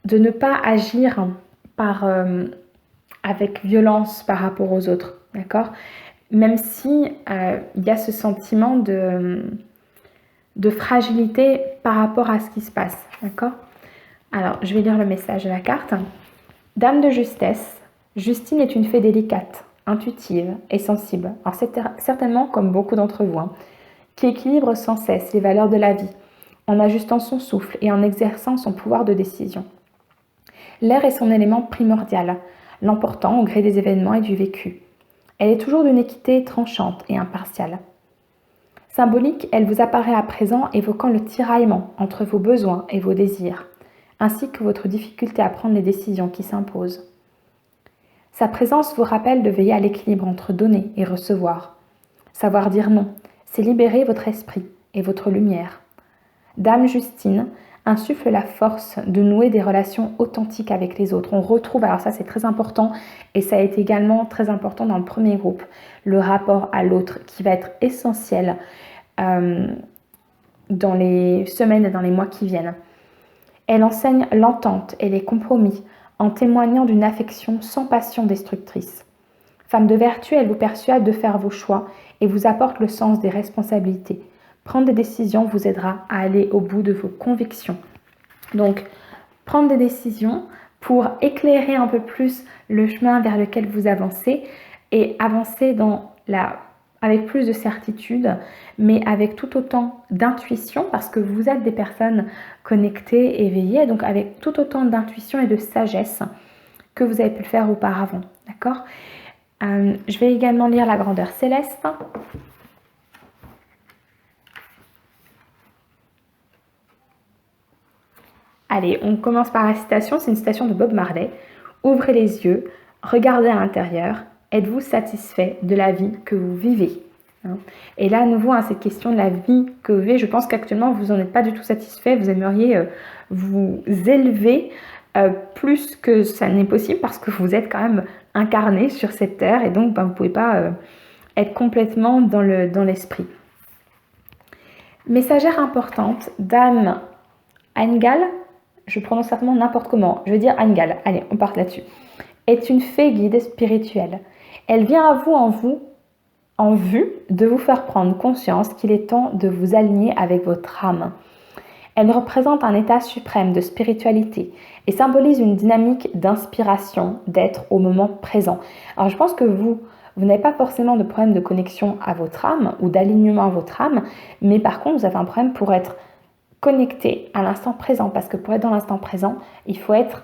de ne pas agir avec violence par rapport aux autres, d'accord? Même si il y a ce sentiment de fragilité par rapport à ce qui se passe, d'accord? Alors, je vais lire le message de la carte. Dame de justesse, Justine est une fée délicate, intuitive et sensible. Alors, c'est certainement comme beaucoup d'entre vous, qui équilibre sans cesse les valeurs de la vie, en ajustant son souffle et en exerçant son pouvoir de décision. L'air est son élément primordial, l'emportant au gré des événements et du vécu. Elle est toujours d'une équité tranchante et impartiale. Symbolique, elle vous apparaît à présent évoquant le tiraillement entre vos besoins et vos désirs, ainsi que votre difficulté à prendre les décisions qui s'imposent. Sa présence vous rappelle de veiller à l'équilibre entre donner et recevoir. Savoir dire non, c'est libérer votre esprit et votre lumière. Dame Justine insuffle la force de nouer des relations authentiques avec les autres. On retrouve, alors ça c'est très important, et ça a été également très important dans le premier groupe, le rapport à l'autre qui va être essentiel dans les semaines et dans les mois qui viennent. Elle enseigne l'entente et les compromis en témoignant d'une affection sans passion destructrice. Femme de vertu, elle vous persuade de faire vos choix et vous apporte le sens des responsabilités. Prendre des décisions vous aidera à aller au bout de vos convictions. Donc, prendre des décisions pour éclairer un peu plus le chemin vers lequel vous avancez et avancer avec plus de certitude, mais avec tout autant d'intuition, parce que vous êtes des personnes connectées, éveillées, donc avec tout autant d'intuition et de sagesse que vous avez pu le faire auparavant. D'accord ? Je vais également lire la grandeur céleste. Allez, on commence par la citation. C'est une citation de Bob Marley. Ouvrez les yeux, regardez à l'intérieur. Êtes-vous satisfait de la vie que vous vivez ? Et là, à nouveau, cette question de la vie que vous vivez, je pense qu'actuellement, vous n'en êtes pas du tout satisfait. Vous aimeriez vous élever plus que ça n'est possible parce que vous êtes quand même incarné sur cette terre et donc vous ne pouvez pas être complètement dans l'esprit. Messagère importante, Dame Aingal, je prononce certainement n'importe comment, je veux dire Aingal, allez, on part là-dessus, est une fée guide spirituelle. Elle vient à vous en vue de vous faire prendre conscience qu'il est temps de vous aligner avec votre âme. Elle représente un état suprême de spiritualité et symbolise une dynamique d'inspiration, d'être au moment présent. Alors je pense que vous n'avez pas forcément de problème de connexion à votre âme ou d'alignement à votre âme, mais par contre vous avez un problème pour être connecté à l'instant présent, parce que pour être dans l'instant présent, il faut être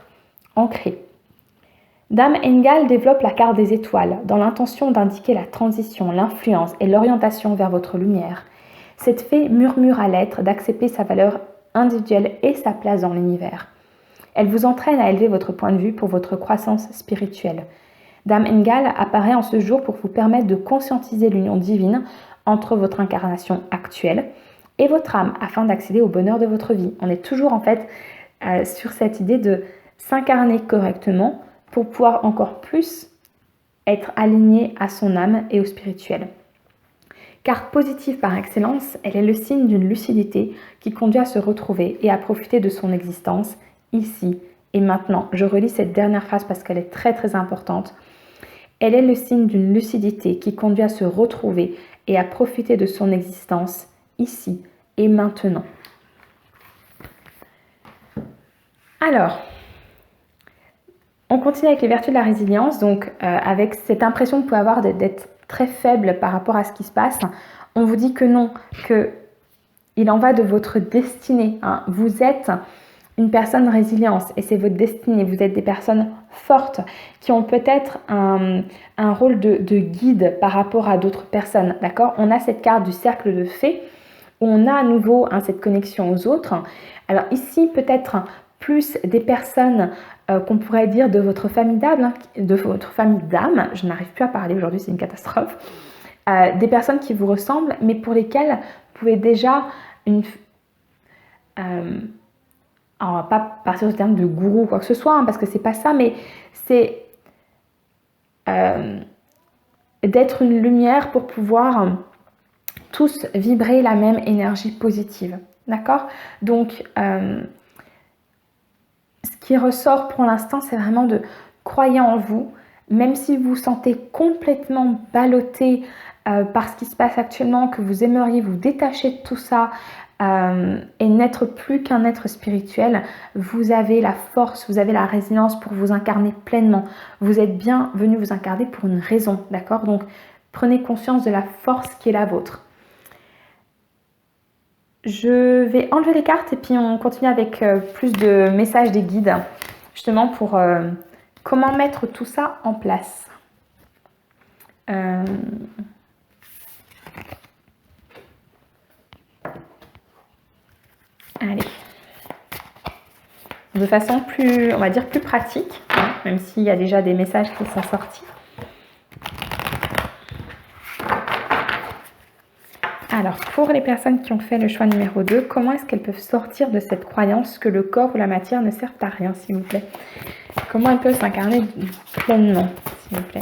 ancré. Dame Engel développe la carte des étoiles dans l'intention d'indiquer la transition, l'influence et l'orientation vers votre lumière. Cette fée murmure à l'être d'accepter sa valeur individuelle et sa place dans l'univers. Elle vous entraîne à élever votre point de vue pour votre croissance spirituelle. Dame Engel apparaît en ce jour pour vous permettre de conscientiser l'union divine entre votre incarnation actuelle et votre âme afin d'accéder au bonheur de votre vie. On est toujours en fait sur cette idée de s'incarner correctement pour pouvoir encore plus être aligné à son âme et au spirituel. Carte positive par excellence, elle est le signe d'une lucidité qui conduit à se retrouver et à profiter de son existence ici et maintenant. Je relis cette dernière phrase parce qu'elle est très très importante. Elle est le signe d'une lucidité qui conduit à se retrouver et à profiter de son existence ici et maintenant. Alors, on continue avec les vertus de la résilience, donc avec cette impression que vous pouvez avoir d'être très faible par rapport à ce qui se passe. On vous dit que non, qu'il en va de votre destinée. Hein. Vous êtes une personne résiliente et c'est votre destinée. Vous êtes des personnes fortes qui ont peut-être un rôle de guide par rapport à d'autres personnes. D'accord ? On a cette carte du cercle de fées où on a à nouveau cette connexion aux autres. Alors ici, peut-être plus des personnes qu'on pourrait dire de votre famille d'âme, je n'arrive plus à parler aujourd'hui, c'est une catastrophe, des personnes qui vous ressemblent, mais pour lesquelles vous pouvez déjà, alors on va pas partir du terme de gourou ou quoi que ce soit, parce que c'est pas ça, mais c'est d'être une lumière pour pouvoir tous vibrer la même énergie positive, d'accord ? Donc, ce qui ressort pour l'instant, c'est vraiment de croire en vous, même si vous vous sentez complètement ballotté par ce qui se passe actuellement, que vous aimeriez vous détacher de tout ça et n'être plus qu'un être spirituel, vous avez la force, vous avez la résilience pour vous incarner pleinement. Vous êtes bien venu vous incarner pour une raison, d'accord ? Donc, prenez conscience de la force qui est la vôtre. Je vais enlever les cartes et puis on continue avec plus de messages des guides, justement pour comment mettre tout ça en place. Allez. De façon plus, on va dire, plus pratique, hein, même s'il y a déjà des messages qui sont sortis. Alors, pour les personnes qui ont fait le choix numéro 2, comment est-ce qu'elles peuvent sortir de cette croyance que le corps ou la matière ne servent à rien, s'il vous plaît ? Comment elles peuvent s'incarner pleinement, s'il vous plaît ?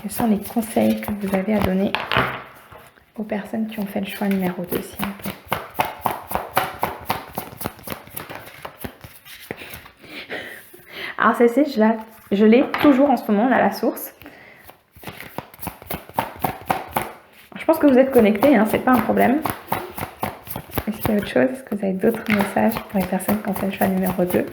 Quels sont les conseils que vous avez à donner aux personnes qui ont fait le choix numéro 2, s'il vous plaît ? Alors, celle-ci, je l'ai toujours en ce moment, on a la source. Je pense que vous êtes connectés, hein, c'est pas un problème. Est-ce qu'il y a autre chose ? Est-ce que vous avez d'autres messages pour les personnes qui ont fait le choix numéro 2 ?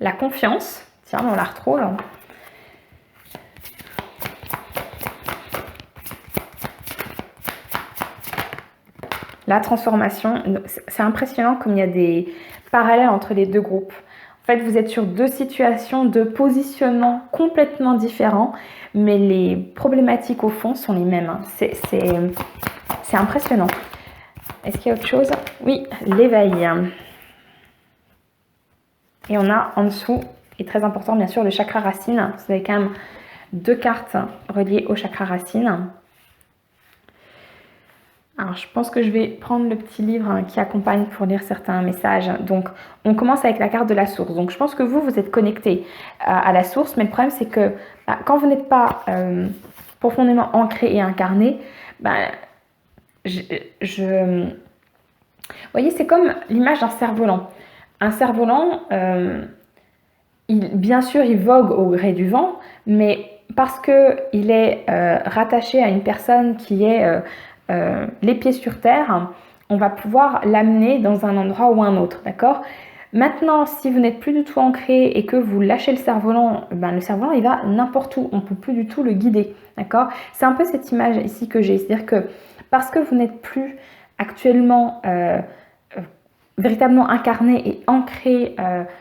La confiance, tiens, on la retrouve. La transformation, c'est impressionnant comme il y a des parallèles entre les deux groupes. En fait, vous êtes sur deux situations, deux positionnements complètement différents, mais les problématiques au fond sont les mêmes. Hein. C'est impressionnant. Est-ce qu'il y a autre chose ? Oui, l'éveil. Et on a en dessous, et très important bien sûr, le chakra racine. Vous avez quand même 2 cartes reliées au chakra racine. Alors, je pense que je vais prendre le petit livre qui accompagne pour lire certains messages. Donc, on commence avec la carte de la source. Donc, je pense que vous êtes connecté à la source, mais le problème, c'est que quand vous n'êtes pas profondément ancré et incarné, vous voyez, c'est comme l'image d'un cerf-volant. Un cerf-volant, bien sûr, il vogue au gré du vent, mais parce qu'il est rattaché à une personne qui est les pieds sur terre, on va pouvoir l'amener dans un endroit ou un autre, d'accord? Maintenant, si vous n'êtes plus du tout ancré et que vous lâchez le cerf-volant, ben, le cerf-volant, il va n'importe où. On ne peut plus du tout le guider, d'accord? C'est un peu cette image ici que j'ai. C'est-à-dire que parce que vous n'êtes plus actuellement véritablement incarné et ancré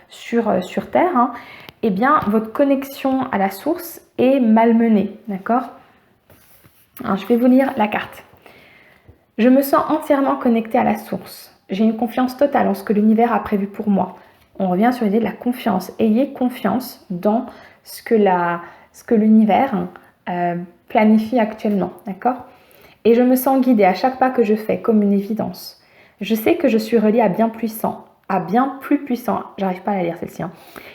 sur Terre, hein, eh bien, votre connexion à la source est malmenée, d'accord? Alors, je vais vous lire la carte. Je me sens entièrement connectée à la source. J'ai une confiance totale en ce que l'univers a prévu pour moi. On revient sur l'idée de la confiance. Ayez confiance dans ce que l'univers planifie actuellement, d'accord? Et je me sens guidée à chaque pas que je fais, comme une évidence. Je sais que je suis reliée à bien plus puissant, j'arrive pas à la lire celle-ci, hein.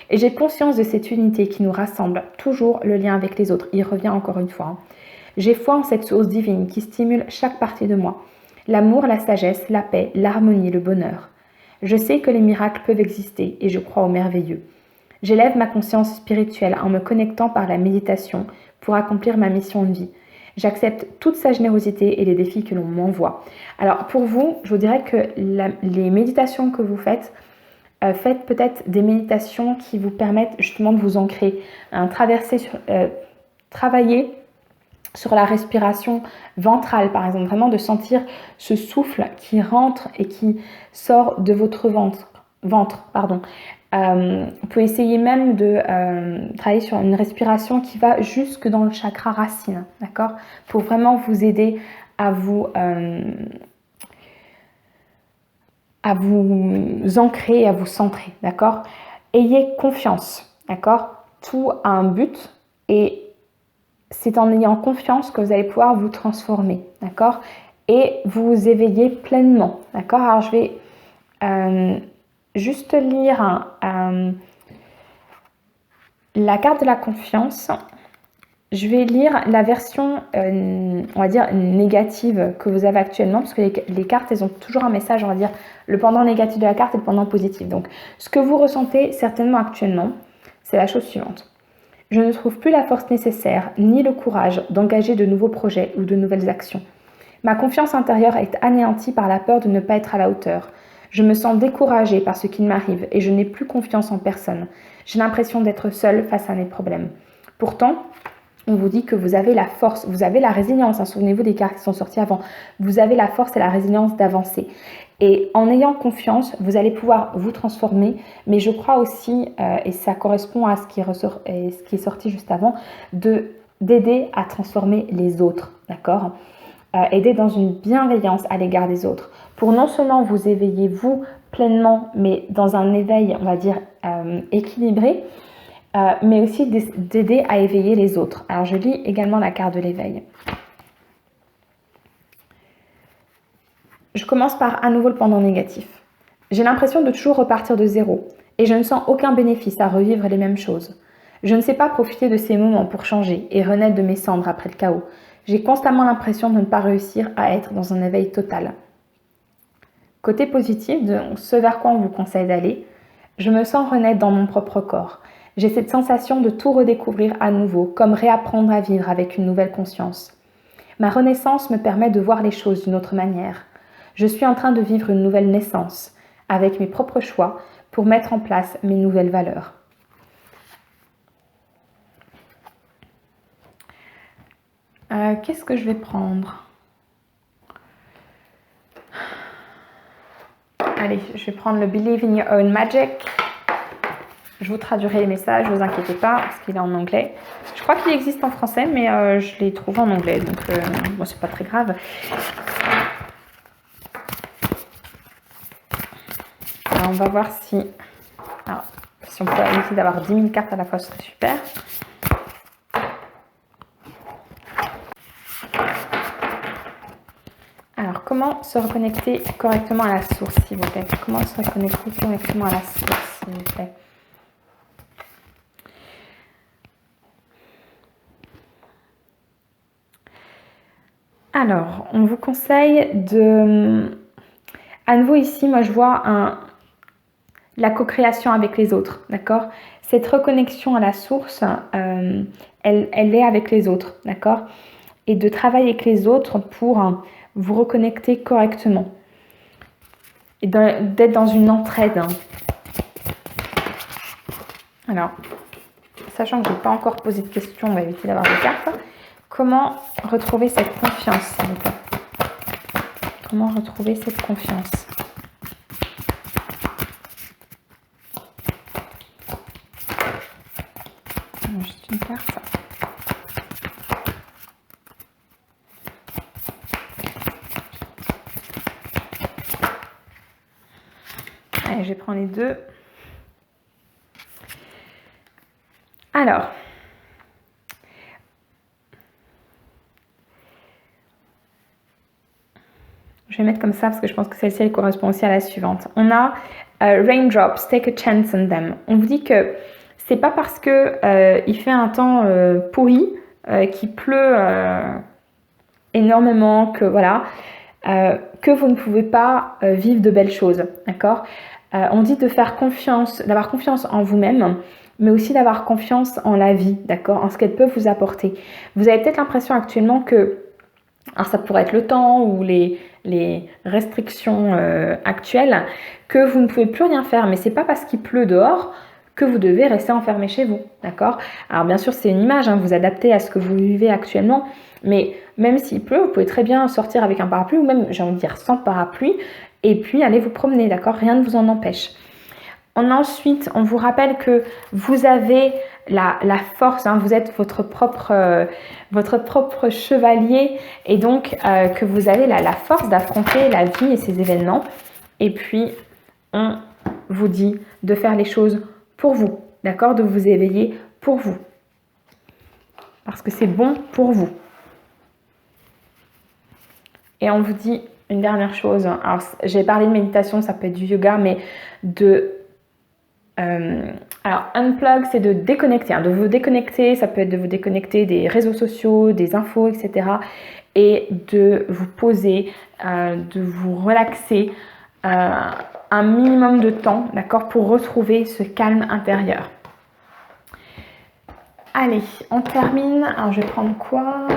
Et j'ai conscience de cette unité qui nous rassemble, toujours le lien avec les autres. Il revient encore une fois, hein. J'ai foi en cette source divine qui stimule chaque partie de moi. L'amour, la sagesse, la paix, l'harmonie, le bonheur. Je sais que les miracles peuvent exister et je crois au merveilleux. J'élève ma conscience spirituelle en me connectant par la méditation pour accomplir ma mission de vie. J'accepte toute sa générosité et les défis que l'on m'envoie. Alors pour vous, je vous dirais que les méditations que vous faites, faites peut-être des méditations qui vous permettent justement de vous ancrer, travailler sur la respiration ventrale, par exemple, vraiment de sentir ce souffle qui rentre et qui sort de votre ventre. Vous pouvez essayer même de travailler sur une respiration qui va jusque dans le chakra racine, d'accord? Pour vraiment vous aider à vous ancrer, à vous centrer, d'accord? Ayez confiance, d'accord? Tout a un but et c'est en ayant confiance que vous allez pouvoir vous transformer, d'accord? Et vous éveiller pleinement, d'accord? Alors, je vais juste lire la carte de la confiance. Je vais lire la version, on va dire, négative que vous avez actuellement, parce que les cartes, elles ont toujours un message, on va dire, le pendant négatif de la carte et le pendant positif. Donc, ce que vous ressentez certainement actuellement, c'est la chose suivante. Je ne trouve plus la force nécessaire, ni le courage d'engager de nouveaux projets ou de nouvelles actions. Ma confiance intérieure est anéantie par la peur de ne pas être à la hauteur. Je me sens découragée par ce qui m'arrive et je n'ai plus confiance en personne. J'ai l'impression d'être seule face à mes problèmes. Pourtant, on vous dit que vous avez la force, vous avez la résilience, hein, souvenez-vous des cartes qui sont sorties avant, vous avez la force et la résilience d'avancer. Et en ayant confiance, vous allez pouvoir vous transformer, mais je crois aussi, et ça correspond à ce qui est sorti juste avant, d'aider à transformer les autres, d'accord? Aider dans une bienveillance à l'égard des autres, pour non seulement vous éveiller vous pleinement, mais dans un éveil, on va dire, équilibré, mais aussi d'aider à éveiller les autres. Alors je lis également la carte de l'éveil. Je commence par à nouveau le pendant négatif. J'ai l'impression de toujours repartir de zéro et je ne sens aucun bénéfice à revivre les mêmes choses. Je ne sais pas profiter de ces moments pour changer et renaître de mes cendres après le chaos. J'ai constamment l'impression de ne pas réussir à être dans un éveil total. Côté positif de ce vers quoi on vous conseille d'aller, je me sens renaître dans mon propre corps. J'ai cette sensation de tout redécouvrir à nouveau, comme réapprendre à vivre avec une nouvelle conscience. Ma renaissance me permet de voir les choses d'une autre manière. Je suis en train de vivre une nouvelle naissance, avec mes propres choix, pour mettre en place mes nouvelles valeurs. Qu'est-ce que je vais prendre? Allez, je vais prendre le Believe in Your Own Magic. Je vous traduirai les messages, ne vous inquiétez pas, parce qu'il est en anglais. Je crois qu'il existe en français, mais je l'ai trouvé en anglais, donc bon, c'est pas très grave. Alors, on va voir si... Alors, si on peut éviter d'avoir 10 000 cartes à la fois, ce serait super. Alors, comment se reconnecter correctement à la source, s'il vous plaît? Comment se reconnecter correctement à la source, s'il vous plaît? Alors, on vous conseille de... À nouveau ici, moi je vois la co-création avec les autres, d'accord? cette reconnexion à la source, elle est avec les autres, d'accord? Et de travailler avec les autres pour vous reconnecter correctement. Et d'être dans une entraide. Alors, sachant que je n'ai pas encore posé de questions, on va éviter d'avoir des cartes. Comment retrouver cette confiance, s'il vous plaît? Comment retrouver cette confiance? Juste une carte. Allez, je vais prendre les deux. Alors, je vais mettre comme ça parce que je pense que celle-ci elle correspond aussi à la suivante. On a raindrops, take a chance on them. On vous dit que c'est pas parce que il fait un temps pourri, qu'il pleut énormément, que voilà, que vous ne pouvez pas vivre de belles choses, d'accord? On dit de faire confiance, d'avoir confiance en vous-même, mais aussi d'avoir confiance en la vie, d'accord, en ce qu'elle peut vous apporter. Vous avez peut-être l'impression actuellement que, alors ça pourrait être le temps ou les restrictions actuelles, que vous ne pouvez plus rien faire, mais c'est pas parce qu'il pleut dehors que vous devez rester enfermé chez vous, d'accord? Alors bien sûr c'est une image, hein, vous adaptez à ce que vous vivez actuellement, mais même s'il pleut, vous pouvez très bien sortir avec un parapluie, ou même, j'ai envie de dire, sans parapluie, et puis aller vous promener, d'accord? Rien ne vous en empêche. Ensuite, on vous rappelle que vous avez la force, hein, vous êtes votre propre chevalier, et donc que vous avez la force d'affronter la vie et ses événements. Et puis, on vous dit de faire les choses pour vous, d'accord? De vous éveiller pour vous. Parce que c'est bon pour vous. Et on vous dit une dernière chose. Alors, j'ai parlé de méditation, ça peut être du yoga, mais alors, unplug, c'est de déconnecter, hein, de vous déconnecter. Ça peut être de vous déconnecter des réseaux sociaux, des infos, etc. Et de vous poser, de vous relaxer un minimum de temps, d'accord, pour retrouver ce calme intérieur. Allez, on termine. Alors, je vais prendre quoi?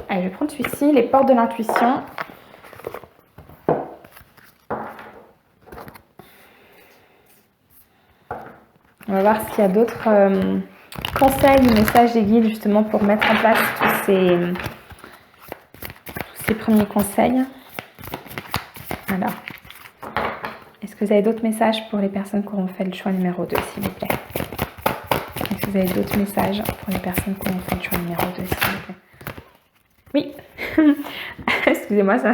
Allez, je vais prendre celui-ci, les portes de l'intuition. On va voir s'il y a d'autres conseils ou messages des guides justement pour mettre en place tous ces premiers conseils. Alors, est-ce que vous avez d'autres messages pour les personnes qui auront fait le choix numéro 2, s'il vous plaît? Est-ce que vous avez d'autres messages pour les personnes qui auront fait le choix numéro 2, s'il vous plaît? Oui, excusez-moi, ça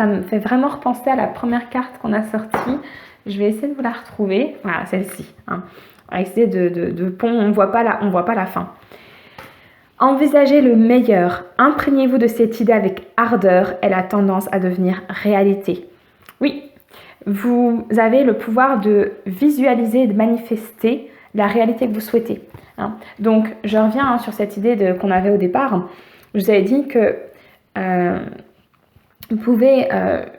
me fait vraiment repenser à la première carte qu'on a sortie. Je vais essayer de vous la retrouver. Voilà, celle-ci. Hein. On va essayer de pont, on voit pas la fin. Envisagez le meilleur. Imprégnez-vous de cette idée avec ardeur. Elle a tendance à devenir réalité. Oui, vous avez le pouvoir de visualiser et de manifester la réalité que vous souhaitez. Hein. Donc, je reviens sur cette idée qu'on avait au départ. Je vous avais dit que vous pouvez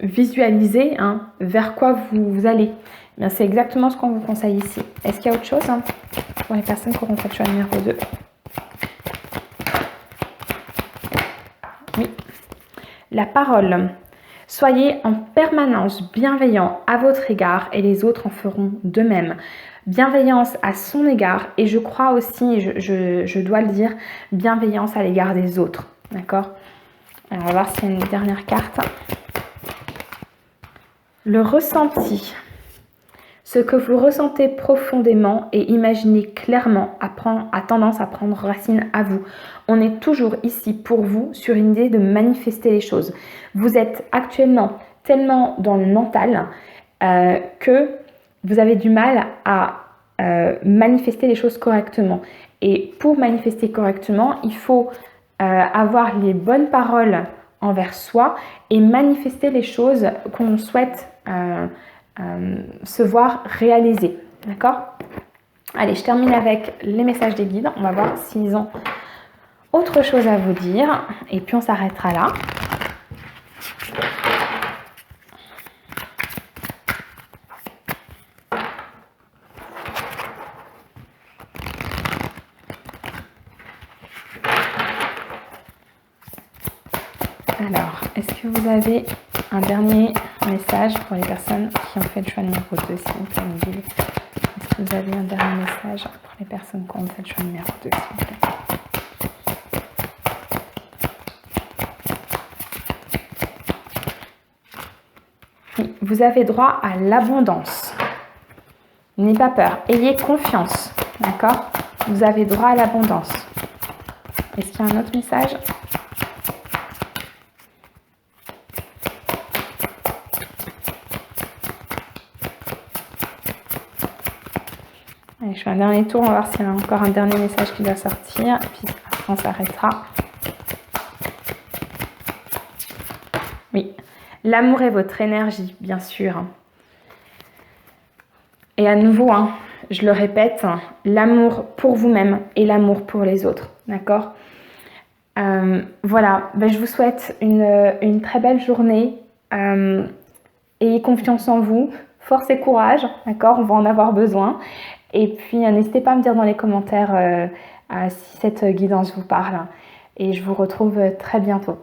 visualiser vers quoi vous allez. Bien, c'est exactement ce qu'on vous conseille ici. Est-ce qu'il y a autre chose pour les personnes qui auront fait le choix numéro 2? Oui. La parole. Soyez en permanence bienveillant à votre égard et les autres en feront de même. Bienveillance à son égard et je crois aussi, je dois le dire, bienveillance à l'égard des autres. D'accord? Alors, on va voir s'il y a une dernière carte. Le ressenti. Ce que vous ressentez profondément et imaginez clairement a tendance à prendre racine à vous. On est toujours ici pour vous sur une idée de manifester les choses. Vous êtes actuellement tellement dans le mental que vous avez du mal à manifester les choses correctement. Et pour manifester correctement, il faut avoir les bonnes paroles envers soi et manifester les choses qu'on souhaite se voir réaliser. D'accord? Allez, je termine avec les messages des guides. On va voir s'ils ont autre chose à vous dire. Et puis on s'arrêtera là. Alors, est-ce que vous avez un dernier message pour les personnes qui ont fait le choix numéro 2, s'il vous plaît, Miguel? Est-ce que vous avez un dernier message pour les personnes qui ont fait le choix numéro 2, s'il vous plaît? Oui, vous avez droit à l'abondance. N'ayez pas peur, ayez confiance, d'accord? Vous avez droit à l'abondance. Est-ce qu'il y a un autre message? Allez, je fais un dernier tour, on va voir s'il y a encore un dernier message qui doit sortir, et puis après on s'arrêtera. Oui, l'amour est votre énergie, bien sûr. Et à nouveau, je le répète, l'amour pour vous-même et l'amour pour les autres, d'accord? Voilà, je vous souhaite une très belle journée. Ayez confiance en vous, force et courage, d'accord? On va en avoir besoin. Et puis, n'hésitez pas à me dire dans les commentaires si cette guidance vous parle. Et je vous retrouve très bientôt.